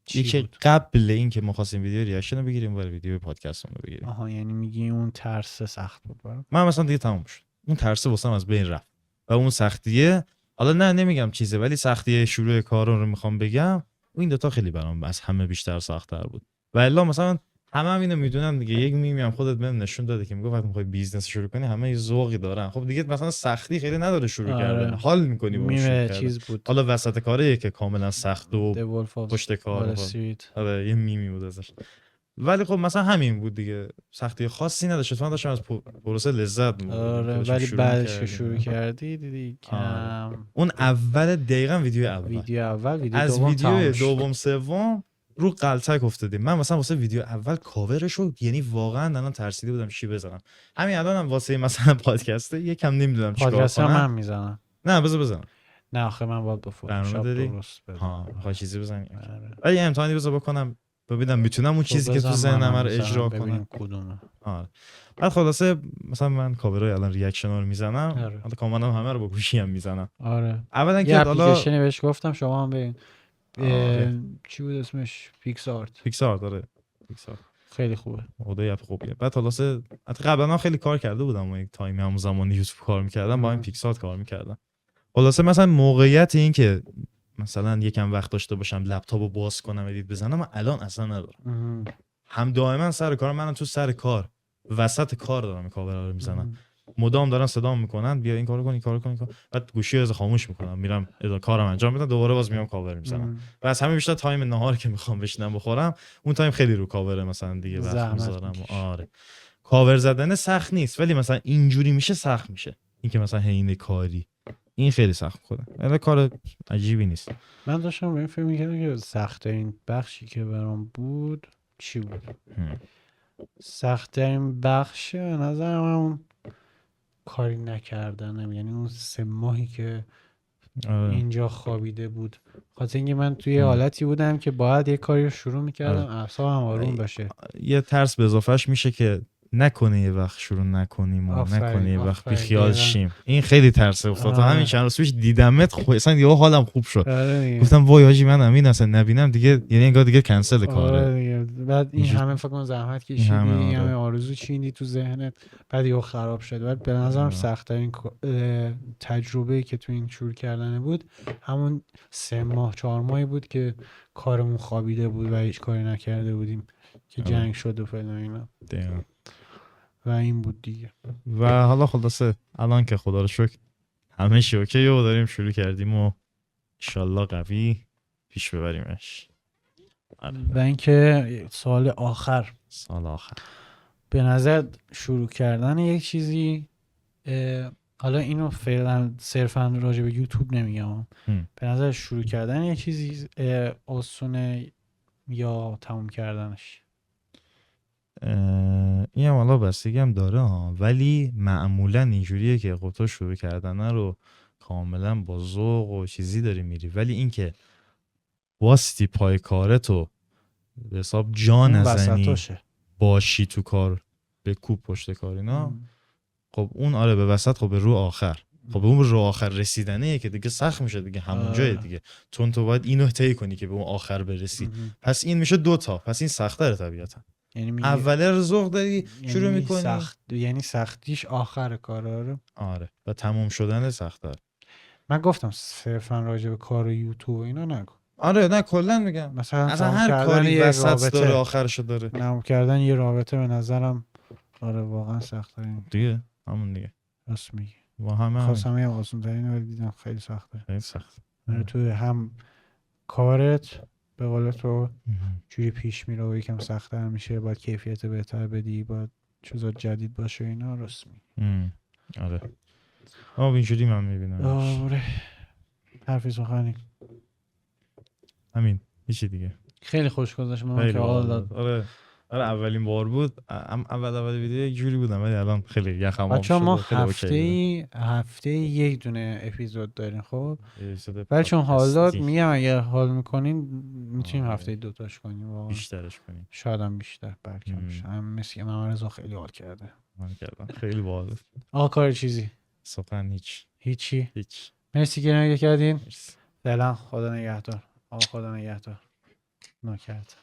که قبل این که ما خواستیم ویدیو ریاکشن رو بگیریم و ویدیو پادکستمون رو بگیریم. آها، یعنی میگی اون ترس سخت بود برام. من مثلا دیگه تموم شد. اون ترس واسم از بین رفت. و اون سختیه، حالا نه نمیگم چیزه، ولی سختیه شروع کار رو میخوام بگم، این دوتا خیلی برام از همه بیشتر سخت‌تر بود. و الا مثلا همه اینو میدونن دیگه، یک میمی هم خودت بهم نشون داده که میگه وقتی میخوای بیزنس شروع کنی همه یه ذوقی دارن. خب دیگه مثلا سختی خیلی نداره شروع کردن، حال میکنی با شروع کردن. حالا وسط کاریه که کاملا سخت و پشت کار. آره یه میمی بود ازش. ولی خب مثلا همین بود دیگه، سختی خاصی نداشت. من داشتم از پروسه لذت می‌بردم. آره ولی بعدش که شروع کردی دیدی کم. اون اول دقیقاً ویدیو اول از ویدیو دوم سوم رو غلطک افتادیم. من مثلا واسه ویدیو اول کاورشو یعنی واقعا الان ترسیده بودم چی بزنم. همین الانم واسه مثلا پادکست یکم نمیدونم چیکار کنم. پادکست من میزنم. نه بزنم. نه آخه من باید با فتوشاپ درست بزنم. ها چیزی بزنم. ولی امتحانی بزنم ببینم میتونم اون چیزی که تو ذهنم رو اجرا کنم. کدومه. بعد خلاصه مثلا من کاورای الان ریاکشن رو میزنم. حتی کامنتم همه رو با گوشی هم میزنم. آره. اولا که حالا اپلیکیشنی بهش گفتم شما هم ببین. چی بود اسمش؟ پیکس آرت. آره. خیلی خوبه. خدای اپ خوبیه. بعد خلاصه قبلا خیلی کار کرده بودم و یک تایمی همون زمانی یوتیوب کار می‌کردم، با این پیکس آرت کار می‌کردم. خلاصه مثلا موقعیت این که مثلا یکم وقت داشته باشم لپتاپو باز کنم ادیت بزنم، من الان اصلا ندارم. هم دائما سر کار، منم تو سر کار وسط کار دارم این کاورا رو میزنم، مدام دارن صدام میکنن بیا این کارو کن. بعد گوشی رو خاموش میکنم، میرم کارم انجام میدم، دوباره باز میام کاور میزنم. و از همه بیشتر تایم نهار که میخوام بشینم بخورم، اون تایم خیلی رو کاور مثلا دیگه وقت میذارم. آره کاور زدن سخت نیست، ولی مثلا اینجوری میشه سخت میشه. این که مثلا حین کاری این خیلی سخت خودم. الان کار عجیبی نیست. من داشتم به این فکر می‌کردم که سخت‌ترین بخشی که برام بود چی بود؟ سخت‌ترین بخش به نظر من اون کاری نکردنم، یعنی اون 3 ماهی که اینجا خوابیده بود. خاطر اینکه من توی حالتی بودم که باید یه کاری رو شروع می‌کردم اعصابم آروم باشه. یه ترس به اضافهش میشه که نکنه یه وقت شروع نکنیم و نکنه یه وقت بیخیال شیم. این خیلی ترسه افتاد. همین چند روز پیش دیدمت اصلا یهو حالم خوب شد. گفتم وای حاجی من امین اصلا نبینم دیگه، یعنی انگار دیگه کنسل کاره. بعد این همه فکر کنم زحمت کشیدی، این همه آرزو چیندی تو ذهنت، بعد یهو خراب شد. بعد به نظرم سخت‌ترین تجربه‌ای که تو این شروع کردن بود همون 3 ماه 4 ماهی بود که کارمون خوابیده بود و هیچ کاری نکرده بودیم که جنگ شد و فلان اینا. و این بود دیگه. و حالا خلاصه الان که خدا رو شکر همه چی اوکی و داریم شروع کردیم و انشالله قوی پیش ببریمش. و اینکه سال آخر به نظر شروع کردن یک چیزی، حالا اینو فعلا صرفا راجع به یوتیوب نمیگم، به نظر شروع کردن یک چیزی آسونه یا تموم کردنش؟ این هم حالا بستگی هم داره ها، ولی معمولا اینجوریه که تو شروع کردن رو کاملا با ذوق و چیزی داری میری، ولی این که واسطی پای کارتو به حساب جا نزنی باشی تو کار به کوب پشت کار اینا، خب اون آره به وسط، خب به رو آخر، خب به اون رو آخر رسیدنه که دیگه سخت میشه دیگه، همون جای دیگه، چون تو باید اینو طی کنی که به اون آخر برسی. پس این میشه 2 تا، پس این سخت‌تره طبیعتا. یعنی اوله رو ذوق داری شروع میکنی، یعنی سختیش آخر کاره رو. آره و تموم شدن سخت‌تر. من گفتم صرفا راجع به کار یوتیوب اینا نگو. آره نه کلا میگم مثلا هر کاری وسط داره آخرشو داره. تموم کردن یه رابطه به نظرم آره واقعا سخته دیگه، همون دیگه راست میگی. و همه خواستم یه آسون ترین ولی دیدم خیلی سخته. خیلی سخته. تو هم کارت به قول تو جوری پیش میره و یکم سخت‌تر میشه، باید کیفیت بهتر بدی، باید چیزا جدید باشه اینا، راست میگی. آره اینجوری من میبینم. آره حرفی سخنی همین هیچی دیگه. خیلی خوش گذشت من که حال داد. آره آره اولین بار بود. اول ویدیو یک جوری بودم ولی الان خیلی یخم آب بچه‌ها ما شده. هفته یک دونه اپیزود داریم خب. اپیزود ولی چون حال داد پادکستی. میگم اگه حال میکنین میتونیم آره. هفته 2 تاش کنیم واقعا. بیشترش کنیم. شاید هم بیشتر بلکه بیشتر. هم مثل محمد رضا خیلی حال کرده. من کردم خیلی باحال. آقا کار چیزی سخن هیچی. هیچ. مرسی که نگه کردین. مرسی. فعلا خدا نگهدار. آقا خدا نگهدار. نکرد.